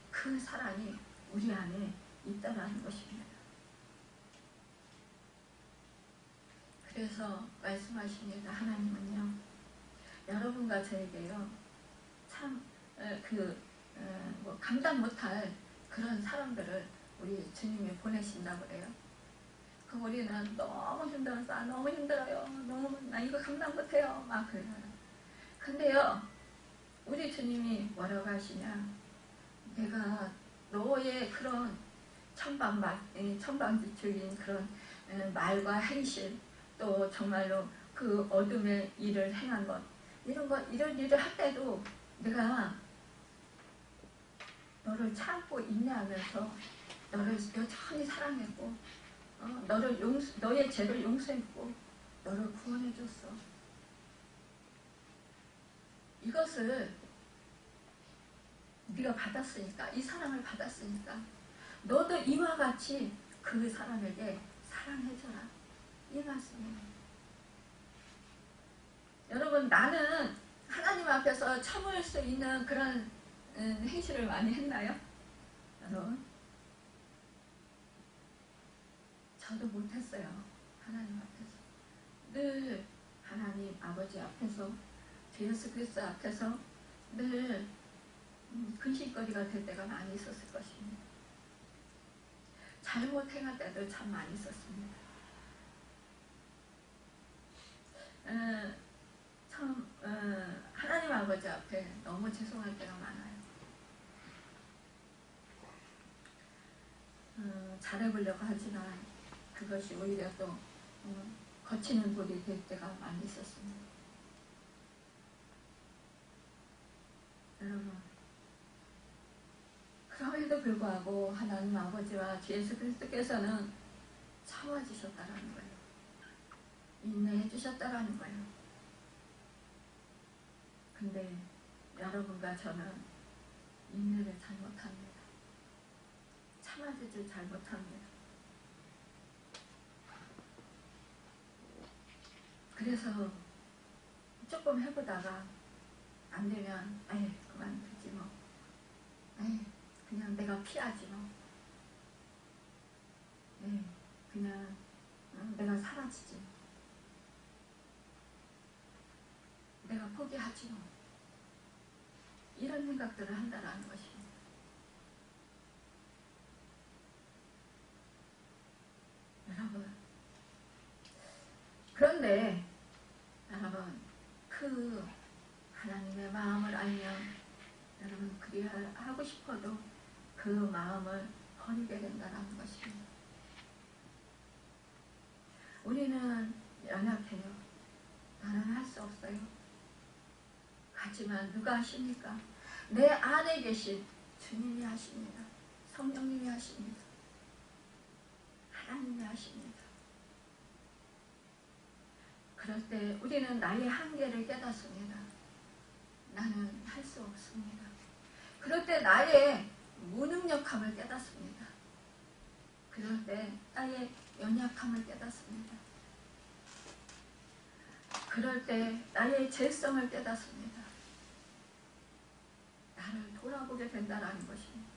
A: 그 사랑이 우리 안에 있다라는 것입니다. 그래서 말씀하십니다. 하나님은요 여러분과 저에게요 참 감당 못할 그런 사람들을 우리 주님이 보내신다고 그래요. 그럼 우리는 너무 힘들어서 너무 힘들어요. 나 이거 감당 못해요. 막 그래요. 근데요 우리 주님이 뭐라고 하시냐 내가 너의 그런 천방지축인 그런 말과 행실 또 정말로 그 어둠의 일을 행한 것 이런 일을 할 때도 내가 너를 참고 인내하면서 너를 여전히 사랑했고 너의 죄를 용서했고 너를 구원해줬어. 이것을 네가 받았으니까 이 사랑을 받았으니까 너도 이와 같이 그 사람에게 사랑해줘라. 이 말씀이에요. 여러분 나는 하나님 앞에서 참을 수 있는 그런 행실을 많이 했나요? 여러분 저도 못했어요. 하나님 앞에서 늘 하나님 아버지 앞에서 주 예수 그리스도 앞에서 늘 근심거리가 될 때가 많이 있었을 것입니다. 잘못 행할 때도 참 많이 있었습니다. 참 하나님 아버지 앞에 너무 죄송할 때가 많아요. 잘해보려고 하지만 그것이 오히려 또 거치는 돌이 될 때가 많이 있었습니다. 여러분 그럼에도 불구하고 하나님 아버지와 주 예수 그리스도께서는 참아주셨다라는 거예요. 인내해 주셨다라는 거예요. 근데 여러분과 저는 인내를 잘 못합니다. 참아주질 잘 못합니다. 그래서 조금 해보다가 안 되면 에이 그만두지 뭐 에이 그냥 내가 피하지 뭐 에이 그냥 내가 사라지지 내가 포기하지 뭐 이런 생각들을 한다는 것입니다. 여러분 그런데 여러분 그 하나님의 마음을 알면 여러분 그리하고 싶어도 그 마음을 버리게 된다는 것입니다. 우리는 연약해요. 나는 할 수 없어요. 하지만 누가 하십니까? 내 안에 계신 주님이 하십니다. 성령님이 하십니다. 하나님이 하십니다. 그럴 때 우리는 나의 한계를 깨닫습니다. 나는 할 수 없습니다. 그럴 때 나의 무능력함을 깨닫습니다. 그럴 때 나의 연약함을 깨닫습니다. 그럴 때 나의 죄성을 깨닫습니다. 나를 돌아보게 된다는 것입니다.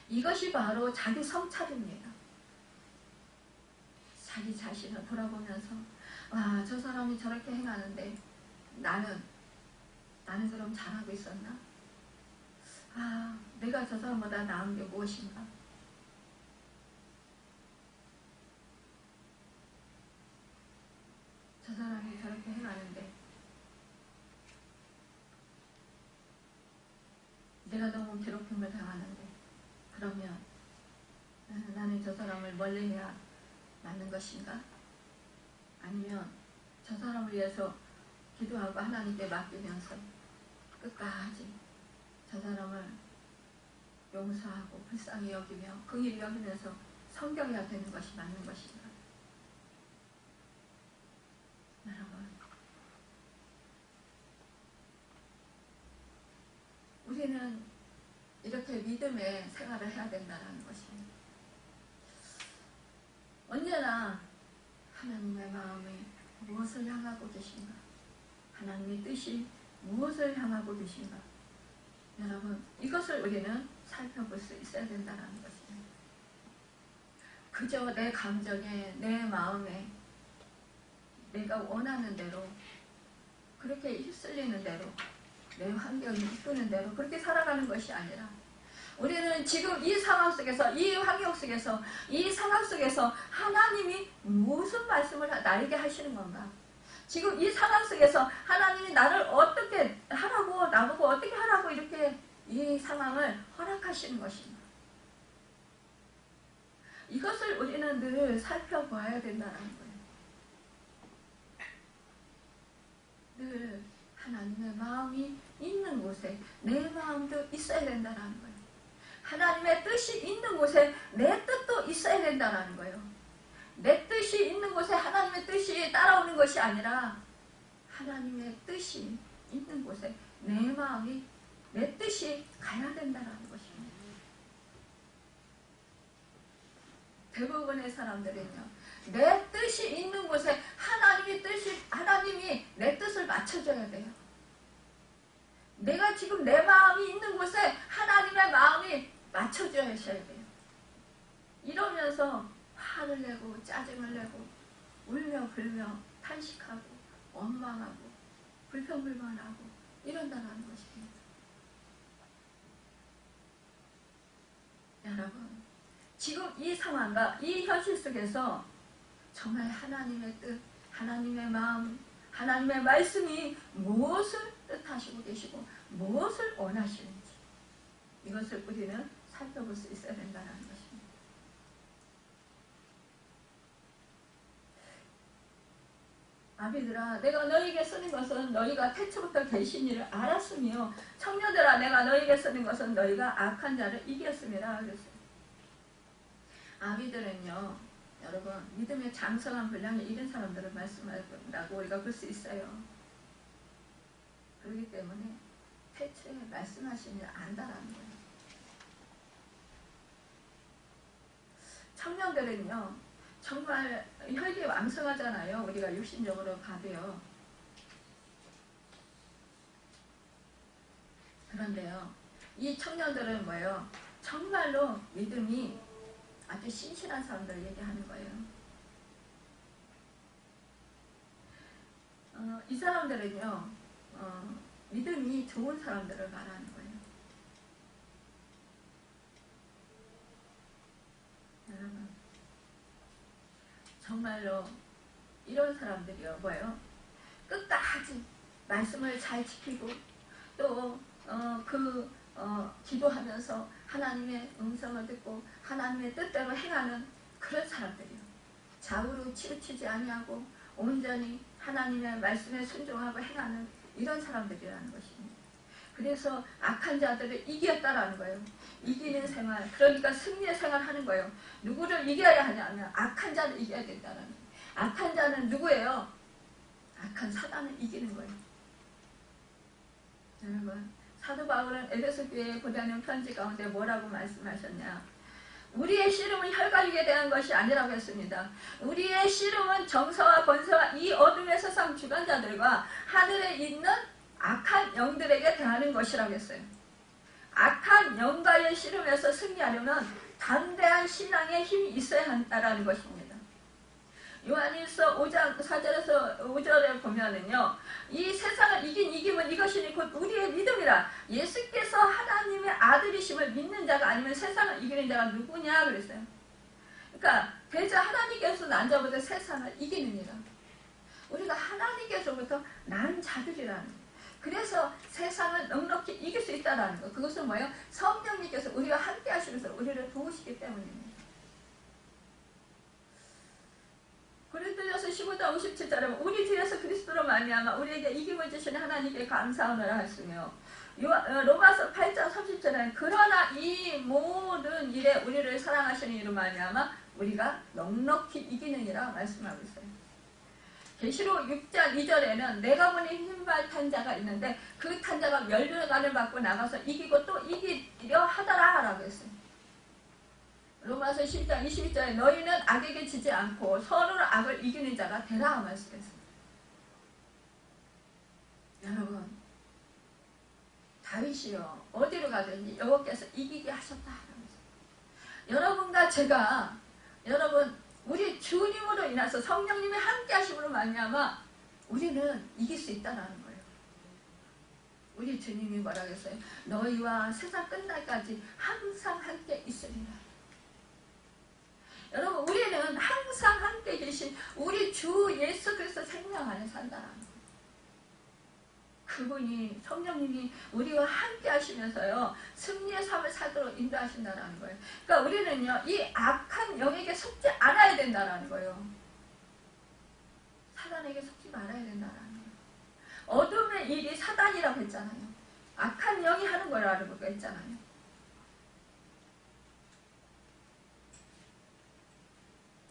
A: 이것이 바로 자기 성찰입니다. 자기 자신을 돌아보면서 와, 저 사람이 저렇게 행하는데 나는 그럼 잘하고 있었나? 아, 내가 저 사람보다 나은 게 무엇인가? 저 사람이 저렇게 행하는데 내가 너무 괴롭힘을 당하는데 그러면 나는 저 사람을 멀리해야 맞는 것인가? 아니면 저 사람을 위해서 기도하고 하나님께 맡기면서 끝까지 저 사람을 용서하고 불쌍히 여기며 긍휼히 여기면서 섬겨야 되는 것이 맞는 것인가? 여러분, 우리는 이렇게 믿음의 생활을 해야 된다는 것입니다. 언제나 하나님의 마음이 무엇을 향하고 계신가? 하나님의 뜻이 무엇을 향하고 계신가? 여러분, 이것을 우리는 살펴볼 수 있어야 된다는 것입니다. 그저 내 감정에, 내 마음에, 내가 원하는 대로, 그렇게 휩쓸리는 대로, 내 환경이 이끄는 대로 그렇게 살아가는 것이 아니라 우리는 지금 이 상황 속에서, 이 환경 속에서, 이 상황 속에서 하나님이 무슨 말씀을 나에게 하시는 건가? 지금 이 상황 속에서 하나님이 나를 어떻게 하라고, 나보고 어떻게 하라고 이렇게 이 상황을 허락하시는 것인가? 이것을 우리는 늘 살펴봐야 된다는 거예요. 늘 하나님의 마음이 있는 곳에 내 마음도 있어야 된다는 거예요. 하나님의 뜻이 있는 곳에 내 뜻도 있어야 된다는 거예요. 내 뜻이 있는 곳에 하나님의 뜻이 따라오는 것이 아니라 하나님의 뜻이 있는 곳에 내 마음이, 내 뜻이 가야 된다는 것입니다. 대부분의 사람들은요, 내 뜻이 있는 곳에 하나님이 내 뜻을 맞춰줘야 돼요. 내가 지금 내 마음이 있는 곳에 하나님의 마음이 맞춰줘야 돼요. 이러면서 화를 내고 짜증을 내고 울며 불며 탄식하고 원망하고 불평불만하고 이런다는 것입니다. 여러분, 지금 이 상황과 이 현실 속에서 정말 하나님의 뜻, 하나님의 마음, 하나님의 말씀이 무엇을 뜻하시고 계시고 무엇을 원하시는지 이것을 우리는 살펴볼 수 있어야 된다는 것입니다. 아비들아, 내가 너희에게 쓰는 것은 너희가 태초부터 계신 일을 알았으며, 청년들아, 내가 너희에게 쓰는 것은 너희가 악한 자를 이겼음이라 그랬어요. 아비들은요, 여러분, 믿음의 장성한 분량이 이런 사람들을 말씀한다고 우리가 볼 수 있어요. 그렇기 때문에 태초에 말씀하신 일 안다라는 거예요. 청년들은요, 정말 혈기 왕성하잖아요. 우리가 육신적으로 봐도요. 그런데요, 이 청년들은 뭐예요? 정말로 믿음이 아주 신실한 사람들 얘기하는 거예요. 이 사람들은요, 믿음이 좋은 사람들을 말하는 거예요. 여러분, 정말로 이런 사람들이요, 뭐예요? 끝까지 말씀을 잘 지키고 또 기도하면서 하나님의 음성을 듣고 하나님의 뜻대로 행하는 그런 사람들이요. 좌우로 치우치지 아니하고 온전히 하나님의 말씀에 순종하고 행하는 이런 사람들이라는 것입니다. 그래서 악한 자들을 이겼다라는 거예요. 이기는 생활, 그러니까 승리의 생활하는 거예요. 누구를 이겨야 하냐면 악한 자를 이겨야 된다는 거예요. 악한 자는 누구예요? 악한 사단을 이기는 거예요. 여러분, 사도 바울은 에베소 교회에 보내는 편지 가운데 뭐라고 말씀하셨냐? 우리의 씨름은 혈과육에 대한 것이 아니라고 했습니다. 우리의 씨름은 정사와 권세와 이 어둠의 세상 주관자들과 하늘에 있는 악한 영들에게 대하는 것이라고 했어요. 악한 영과의 씨름에서 승리하려면 담대한 신앙의 힘이 있어야 한다는 것입니다. 요한일서 5장 4절에서 5절에 보면은요, 이 세상을 이긴 이김은 이것이니 곧 우리의 믿음이라. 예수께서 하나님의 아들이심을 믿는 자가 아니면 세상을 이기는 자가 누구냐 그랬어요. 그러니까 대저 하나님께서 난 자보다 세상을 이기느니라. 우리가 하나님께서부터 난 자들이라는 거예요. 그래서 세상을 넉넉히 이길 수 있다는 거. 그것은 뭐예요? 성령님께서 우리와 함께 하시면서 우리를 도우시기 때문입니다. 고린도전서 15장 57절에 우리 뒤에서 그리스도로 말미암아 우리에게 이김을 주시는 하나님께 감사하노라 하시며, 로마서 8장 30절에는 그러나 이 모든 일에 우리를 사랑하시는 이로 말미암아 우리가 넉넉히 이기느니라 말씀하고 있어요. 계시록 6장 2절에는 내가 보니 흰발 탄 자가 있는데 그 탄 자가 멸류관을 받고 나가서 이기고 또 이기려 하더라 라고 했어요. 로마서 10장 22절에 너희는 악에게 지지 않고 서로를 악을 이기는 자가 되라 말씀했습니다. 여러분, 다윗이요 어디로 가든지 여호와께서 이기게 하셨다. 여러분과 제가, 여러분 우리 주님으로 인해서 성령님의 함께 하심으로 말미암아 우리는 이길 수 있다는 거예요. 우리 주님이 뭐라고 했어요? 너희와 세상 끝날까지 항상 함께 있으리라. 여러분, 우리는 항상 함께 계신 우리 주 예수 그리스도 생명 안에 산다는 거예요. 그분이, 성령님이 우리와 함께 하시면서요 승리의 삶을 살도록 인도하신다는 거예요. 그러니까 우리는요 이 악한 영에게 속지 않아야 된다는 거예요. 사단에게 속지 말아야 된다는 거예요. 어둠의 일이 사단이라고 했잖아요. 악한 영이 하는 거라고 했잖아요.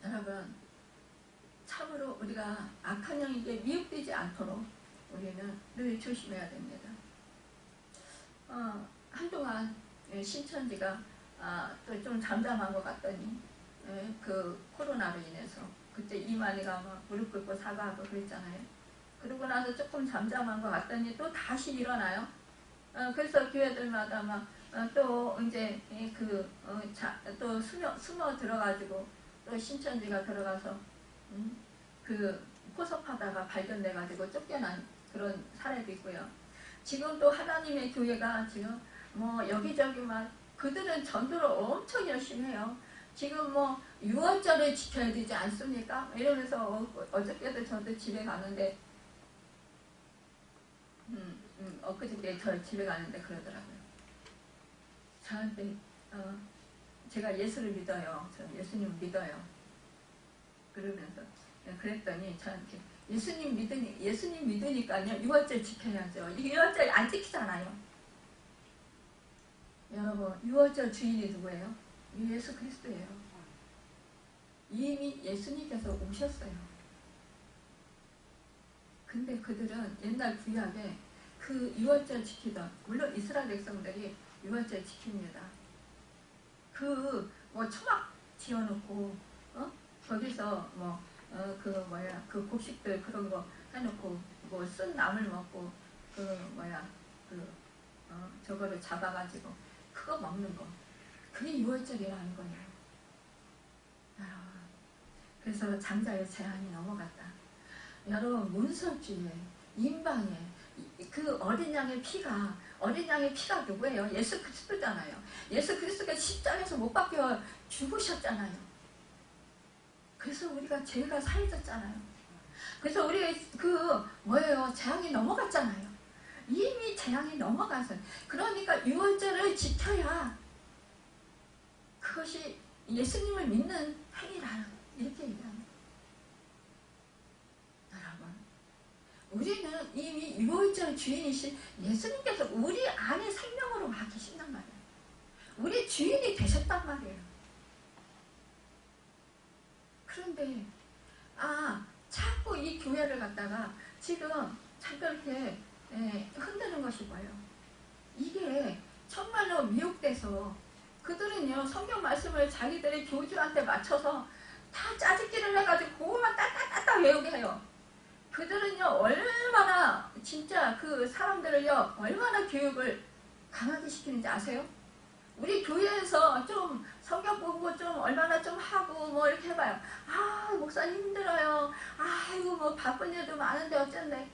A: 여러분, 참으로 우리가 악한 영에게 미혹되지 않도록 우리는 늘 조심해야 됩니다. 한동안 신천지가 또 좀 잠잠한 것 같더니 그 코로나로 인해서 그때 이만희가 막 무릎 꿇고 사과하고 그랬잖아요. 그러고 나서 조금 잠잠한 것 같더니 또 다시 일어나요. 그래서 교회들마다 막 또 이제 또 숨어 들어가지고 또 신천지가 들어가서 그 포섭하다가 발견돼가지고 쫓겨난 그런 사례도 있고요. 지금 또 하나님의 교회가 지금 뭐 여기저기 막 그들은 전도를 엄청 열심히 해요. 지금 뭐 6월절을 지켜야 되지 않습니까? 이러면서 어저께도 저도 집에 가는데 엊그저께 저 집에 가는데 그러더라고요. 저한테 제가 예수를 믿어요. 저 예수님을 믿어요. 그러면서 그랬더니 저한테 예수님 믿으니까요 6월절 지켜야죠. 이게 6월절 안 지키잖아요. 여러분, 6월절 주인이 누구예요? 예수 그리스도예요. 이미 예수님께서 오셨어요. 근데 그들은 옛날 구약에 그 6월절 지키던, 물론 이스라엘 백성들이 6월절 지킵니다. 뭐 초막 지어놓고 거기서 그 곡식들 그런 거 해놓고 뭐 쓴 나물 먹고 저거를 잡아가지고 그거 먹는 거, 그게 6월절이라는 거예요. 그래서 장자의 제한이 넘어갔다. 여러분, 문설주에 임방에 그 어린 양의 피가 누구예요? 예수 그리스도잖아요. 예수 그리스도가 십자가에서 못 박혀 죽으셨잖아요. 그래서 우리가 죄가 사해졌잖아요. 그래서 우리 재앙이 넘어갔잖아요. 이미 재앙이 넘어가서, 그러니까 6월절을 지켜야 그것이 예수님을 믿는 행위라는, 이렇게 얘기합니다. 여러분, 우리는 이미 6월절 주인이신 예수님께서 우리 안에 생명으로 와 계신단 말이에요. 우리 주인이 되셨단 말이에요. 그런데 자꾸 이 교회를 갖다가 지금 자꾸 이렇게 흔드는 것이 뭐예요? 이게 정말로 미혹돼서 그들은요 성경 말씀을 자기들의 교주한테 맞춰서 다 짜집기를 해가지고 그것만 따따따따 외우게 해요. 그들은요 얼마나 진짜 그 사람들을요 얼마나 교육을 강하게 시키는지 아세요? 우리 교회에서 좀 성경 공부 좀 얼마나 좀 하고 뭐 이렇게 해봐요. 목사 힘들어요. 아이고 뭐 바쁜 일도 많은데 어쩐데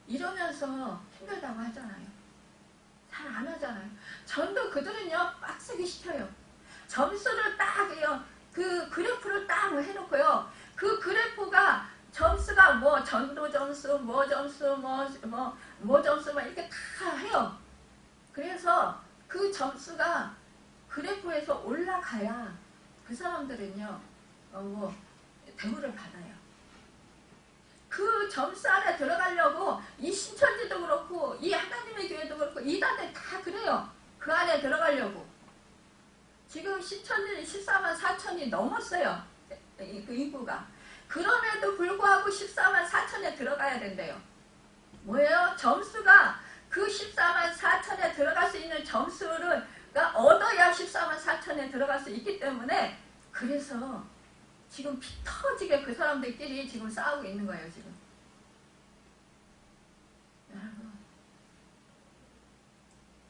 A: 이러면서 힘들다고 하잖아요. 잘 안 하잖아요. 전도 그들은요 빡세게 시켜요. 점수를 딱요 그 그래프를 딱 해놓고요. 그 그래프가 점수가 뭐 전도 점수 뭐 점수 뭐 점수 막 이렇게 다 해요. 그래서 그 점수가 그래프에서 올라가야 그 사람들은요 뭐 대우를 받아요. 그 점수 안에 들어가려고 이 신천지도 그렇고 이 하나님의 교회도 그렇고 이단들 다 그래요. 그 안에 들어가려고. 지금 신천지는 14만 4천이 넘었어요. 그 인구가. 그럼에도 불구하고 14만 4천에 들어가야 된대요. 뭐예요? 점수가 그 14만 4천에 들어갈 수 있는 점수를 얻어야 14만 4천에 들어갈 수 있기 때문에 그래서 지금 피 터지게 그 사람들끼리 지금 싸우고 있는 거예요. 지금. 여러분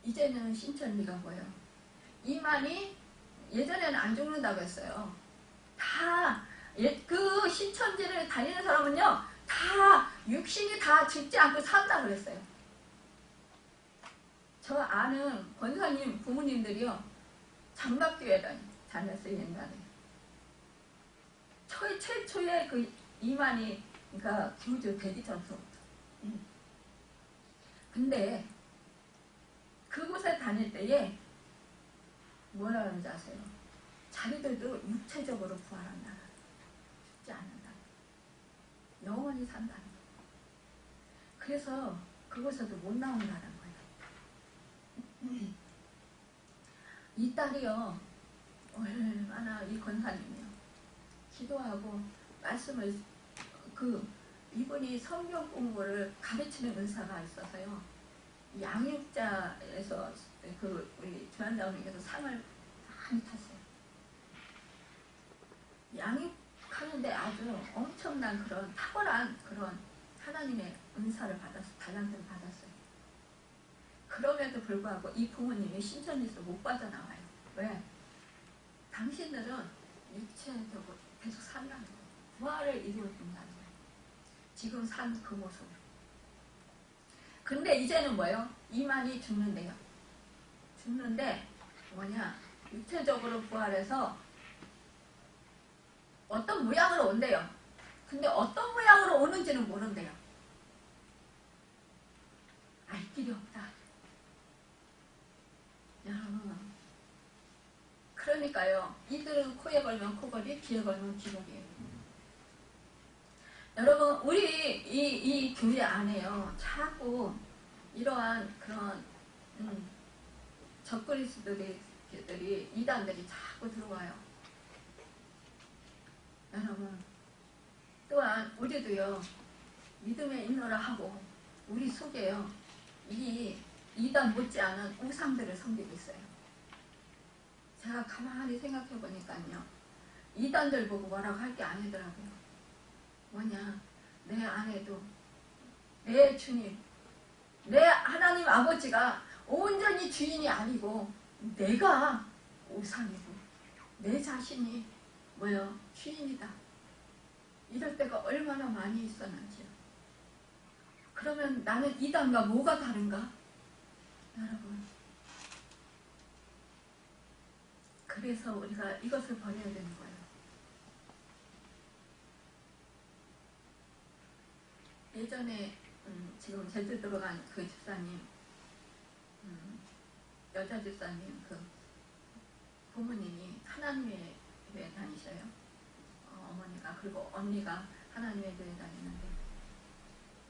A: 이제는 신천지가 뭐예요? 이만희 예전에는 안 죽는다고 했어요. 다 그 신천지를 다니는 사람은요 다 육신이 다 죽지 않고 산다고 그랬어요. 저 아는 권사님 부모님들이요 장막교회 다녔어요. 옛날에 최초의 그 이만희 그러니까 교주 되기 전부터. 근데 그곳에 다닐 때에 뭐라 그러는지 아세요? 자기들도 육체적으로 부활한다. 죽지 않는다. 영원히 산다. 그래서 그곳에도 못 나온다는 거예요. 이 딸이요 얼마나 이 권사님이요 기도하고 말씀을 이분이 성경 공부를 가르치는 은사가 있어서요 양육자에서 우리 조한장님께서 상을 많이 탔어요. 양육하는데 아주 엄청난 그런 탁월한 그런 하나님의 은사를 받았어요. 달란트를 받았어요. 그럼에도 불구하고 이 부모님이 신천지에서 못 빠져나와요. 왜? 당신들은 육체적으로 계속 산다는 거예요. 부활을 이루어준다는 거예요. 지금 산 그 모습. 근데 이제는 뭐예요? 이만희 죽는데요. 죽는데 뭐냐? 육체적으로 부활해서 어떤 모양으로 온대요. 근데 어떤 모양으로 오는지는 모른대요. 알 길이 없다. 여러분 그러니까요. 이들은 코에 걸면 코걸이, 귀에 걸면 귀걸이에요. 여러분 우리 이 교회 안에요. 자꾸 이러한 그런 적그리스도들이 이단들이 자꾸 들어와요. 여러분 또한 우리도요. 믿음의 인노라 하고 우리 속에요. 이 이단 못지않은 우상들을 섬기고 있어요. 제가 가만히 생각해 보니까요. 이단들 보고 뭐라고 할 게 아니더라고요. 뭐냐 내 안에도 내 주님 내 하나님 아버지가 온전히 주인이 아니고 내가 우상이고 내 자신이 뭐요 주인이다. 이럴 때가 얼마나 많이 있었는지요. 그러면 나는 이단과 뭐가 다른가? 여러분 그래서 우리가 이것을 버려야 되는 거예요. 예전에 지금 제주도로 간 그 집사님 여자 집사님 그 부모님이 하나님의 교회 다니셔요. 어머니가 그리고 언니가 하나님의 교회 다니는데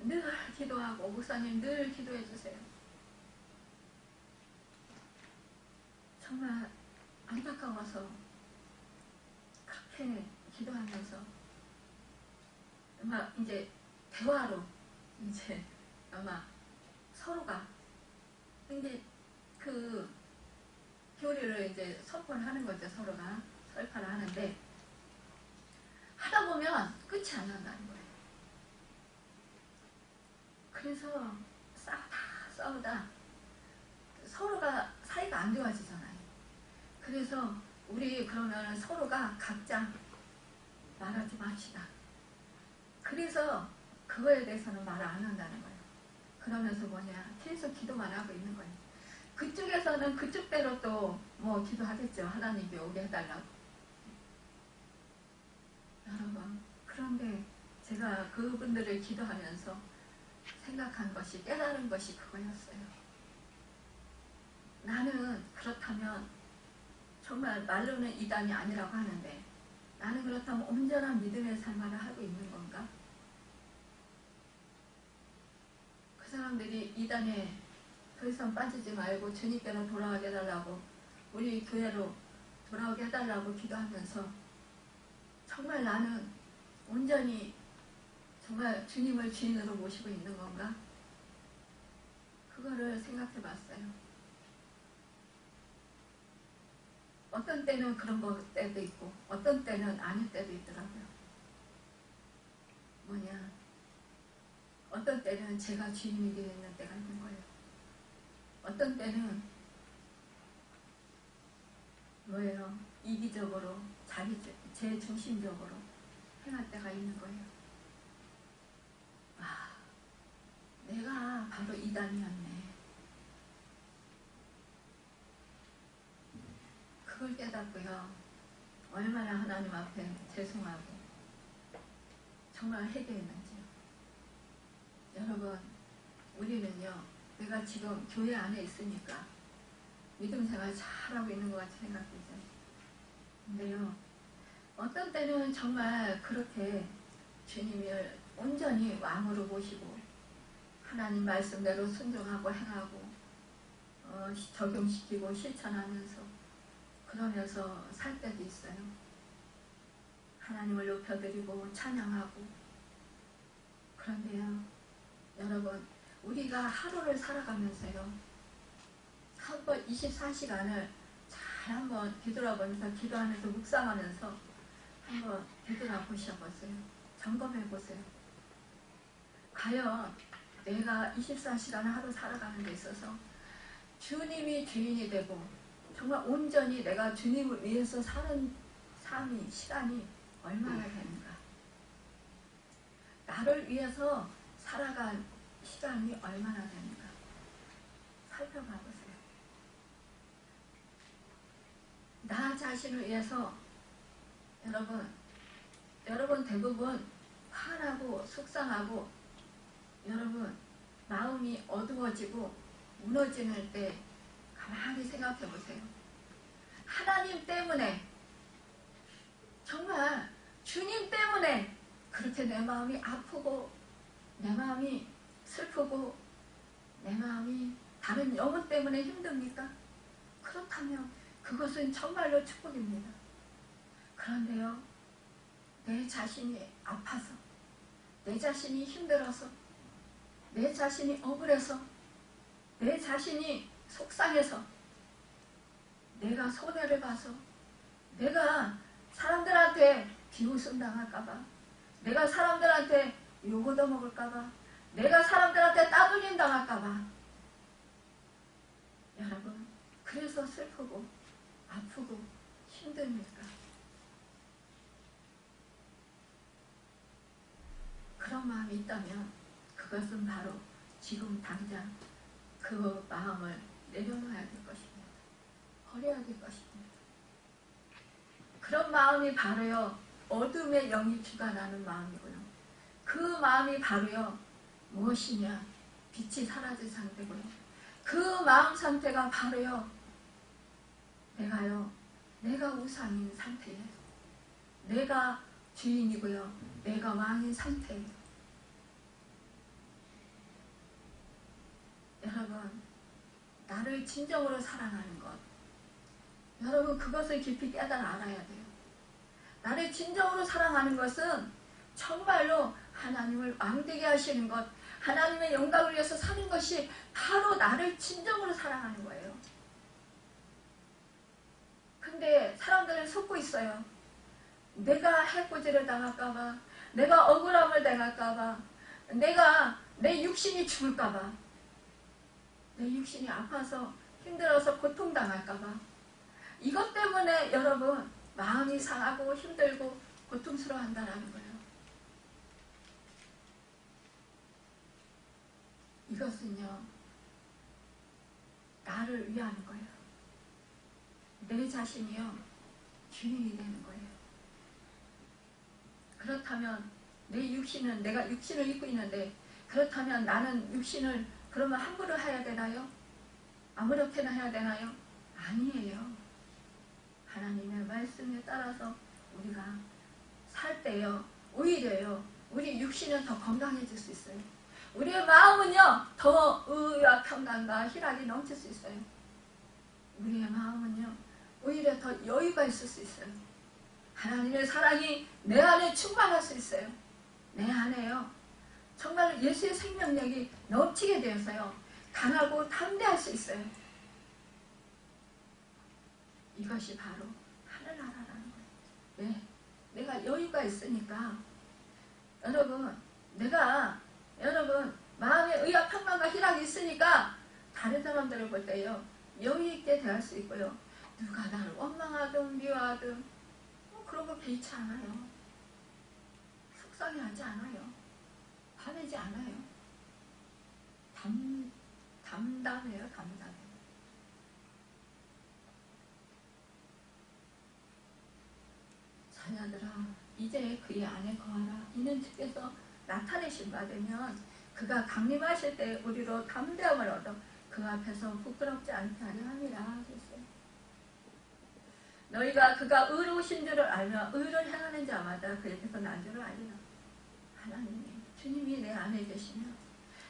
A: 늘 기도하고 목사님 늘 기도해 주세요. 정말 안타까워서 그렇게 기도하면서 아마 이제 대화로 이제 아마 서로가 이제 그 교리를 이제 선포를 하는 거죠. 서로가 설파를 하는데 하다 보면 끝이 안 난다는 거예요. 그래서 싸우다 서로가 사이가 안 좋아지잖아요. 그래서 우리 그러면 서로가 각자 말하지 맙시다. 그래서 그거에 대해서는 말을 안 한다는 거예요. 그러면서 뭐냐, 계속 기도만 하고 있는 거예요. 그쪽에서는 그쪽대로 또 뭐 기도하겠죠. 하나님이 오게 해달라고. 여러분, 그런데 제가 그분들을 기도하면서 생각한 것이, 깨달은 것이 그거였어요. 나는 그렇다면 정말 말로는 이단이 아니라고 하는데, 나는 그렇다면 온전한 믿음의 삶을 하고 있는 건가? 그 사람들이 이단에 더 이상 빠지지 말고 주님께로 돌아가게 해달라고, 우리 교회로 돌아오게 해달라고 기도하면서 정말 나는 온전히 정말 주님을 주인으로 모시고 있는 건가? 그거를 생각해 봤어요. 어떤 때는 그런 때도 있고 어떤 때는 아닐 때도 있더라고요. 뭐냐, 어떤 때는 제가 주인이 되어 있는 때가 있는 거예요. 어떤 때는 뭐예요? 이기적으로, 제 중심적으로 행할 때가 있는 거예요. 아, 내가 바로 이단이었네. 그걸 깨닫고요. 얼마나 하나님 앞에 죄송하고 정말 회개했는지요. 여러분, 우리는요, 내가 지금 교회 안에 있으니까 믿음 생활 잘하고 있는 것 같이 생각되죠. 근데요, 어떤 때는 정말 그렇게 주님을 온전히 왕으로 모시고 하나님 말씀대로 순종하고 행하고 적용시키고 실천하면서 그러면서 살 때도 있어요. 하나님을 높여드리고 찬양하고. 그런데요, 여러분, 우리가 하루를 살아가면서요, 한번 24시간을 잘 한번 뒤돌아보면서, 기도하면서 묵상하면서 한번 뒤돌아보셔보세요. 점검해보세요. 과연 내가 24시간을 하루 살아가는 데 있어서 주님이 주인이 되고 정말 온전히 내가 주님을 위해서 사는 삶이, 시간이 얼마나 되는가? 나를 위해서 살아간 시간이 얼마나 되는가? 살펴봐 보세요. 나 자신을 위해서 여러분 대부분 화나고 속상하고 여러분 마음이 어두워지고 무너지는 때 가만히 생각해 보세요. 하나님 때문에, 정말 주님 때문에 그렇게 내 마음이 아프고 내 마음이 슬프고 내 마음이 다른 영혼 때문에 힘듭니까? 그렇다면 그것은 정말로 축복입니다. 그런데요, 내 자신이 아파서, 내 자신이 힘들어서, 내 자신이 억울해서, 내 자신이 속상해서, 내가 손해를 봐서, 내가 사람들한테 비웃음 당할까봐, 내가 사람들한테 욕 얻어먹을까봐, 내가 사람들한테 따돌림 당할까봐, 여러분, 그래서 슬프고 아프고 힘듭니까? 그런 마음이 있다면 그것은 바로 지금 당장 그 마음을 내려놔야 될 것입니다. 버려야 될 것입니다. 그런 마음이 바로요, 어둠의 영이 주관하는 마음이고요. 그 마음이 바로요, 무엇이냐? 빛이 사라진 상태고요. 그 마음 상태가 바로요, 내가 우상인 상태예요. 내가 주인이고요, 내가 왕인 상태예요. 여러분, 나를 진정으로 사랑하는 것, 여러분 그것을 깊이 깨달아 알아야 돼요. 나를 진정으로 사랑하는 것은 정말로 하나님을 왕되게 하시는 것, 하나님의 영광을 위해서 사는 것이 바로 나를 진정으로 사랑하는 거예요. 근데 사람들은 속고 있어요. 내가 해코지를 당할까봐, 내가 억울함을 당할까봐, 내 육신이 죽을까봐, 내 육신이 아파서 힘들어서 고통당할까봐, 이것 때문에 여러분 마음이 상하고 힘들고 고통스러워한다는 거예요. 이것은요, 나를 위하는 거예요. 내 자신이요, 주인이 되는 거예요. 그렇다면 내 육신은, 내가 육신을 입고 있는데, 그렇다면 나는 육신을 그러면 함부로 해야 되나요? 아무렇게나 해야 되나요? 아니에요. 하나님의 말씀에 따라서 우리가 살 때요, 오히려요, 우리 육신은 더 건강해질 수 있어요. 우리의 마음은요, 더 의와 평강과 희락이 넘칠 수 있어요. 우리의 마음은요, 오히려 더 여유가 있을 수 있어요. 하나님의 사랑이 내 안에 충만할 수 있어요. 내 안에요, 정말 예수의 생명력이 넘치게 되어서요, 강하고 담대할 수 있어요. 이것이 바로 하늘나라라는 거예요. 왜? 내가 여유가 있으니까. 여러분 마음의 의와 평강과 희락이 있으니까 다른 사람들을 볼 때요, 여유 있게 대할 수 있고요, 누가 나를 원망하든 미워하든 그런 거 개의치 않아요. 속상해하지 않아요. 화내지 않아요. 담담해요. 담담해요. 자녀들아, 이제 그의 안에 거하라. 이는 주께서 나타내신 바 되면 그가 강림하실 때 우리로 담대함을 얻어 그 앞에서 부끄럽지 않게 하려 함이라 하셨어요. 너희가 그가 의로우신 줄을 알며 의를 행하는 자마다 그에게서 난 줄을 알리라. 하나님이, 주님이 내 안에 계시면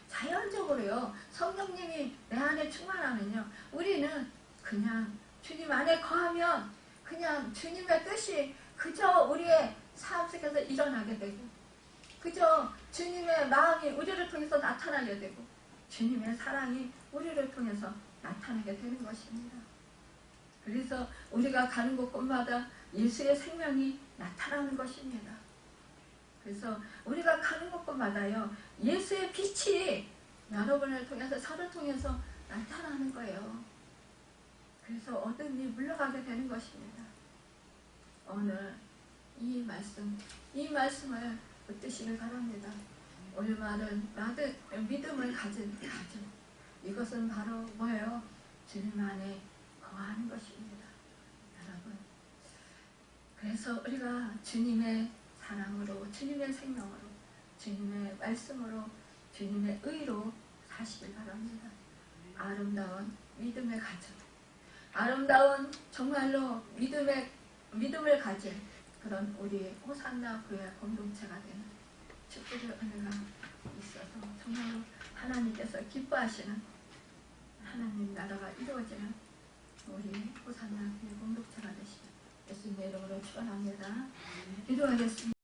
A: 자연적으로요, 성령님이 내 안에 충만하면요, 우리는 그냥 주님 안에 거하면 그냥 주님의 뜻이 그저 우리의 삶 속에서 일어나게 되고, 그저 주님의 마음이 우리를 통해서 나타나게 되고, 주님의 사랑이 우리를 통해서 나타나게 되는 것입니다. 그래서 우리가 가는 곳곳마다 예수의 생명이 나타나는 것입니다. 그래서 우리가 가는 곳곳마다요, 예수의 빛이 여러분을 통해서, 저를 통해서 나타나는 거예요. 그래서 어둠이 물러가게 되는 것입니다. 오늘 이 말씀을 붙드시길 바랍니다. 올마른 믿음을 가진 가정, 이것은 바로 뭐예요? 주님 안에 거하는 것입니다. 여러분, 그래서 우리가 주님의 사랑으로, 주님의 생명으로, 주님의 말씀으로, 주님의 의로 사시길 바랍니다. 아름다운 믿음의 가정, 아름다운 정말로 믿음을 가진 그런 우리의 호산나 교회 공동체가 되는 축복의 은혜가 있어서 정말로 하나님께서 기뻐하시는 하나님 나라가 이루어지는 우리 호산나 교회 공동체가 되시길 예수님의 이름으로 축원합니다. 기도하겠습니다.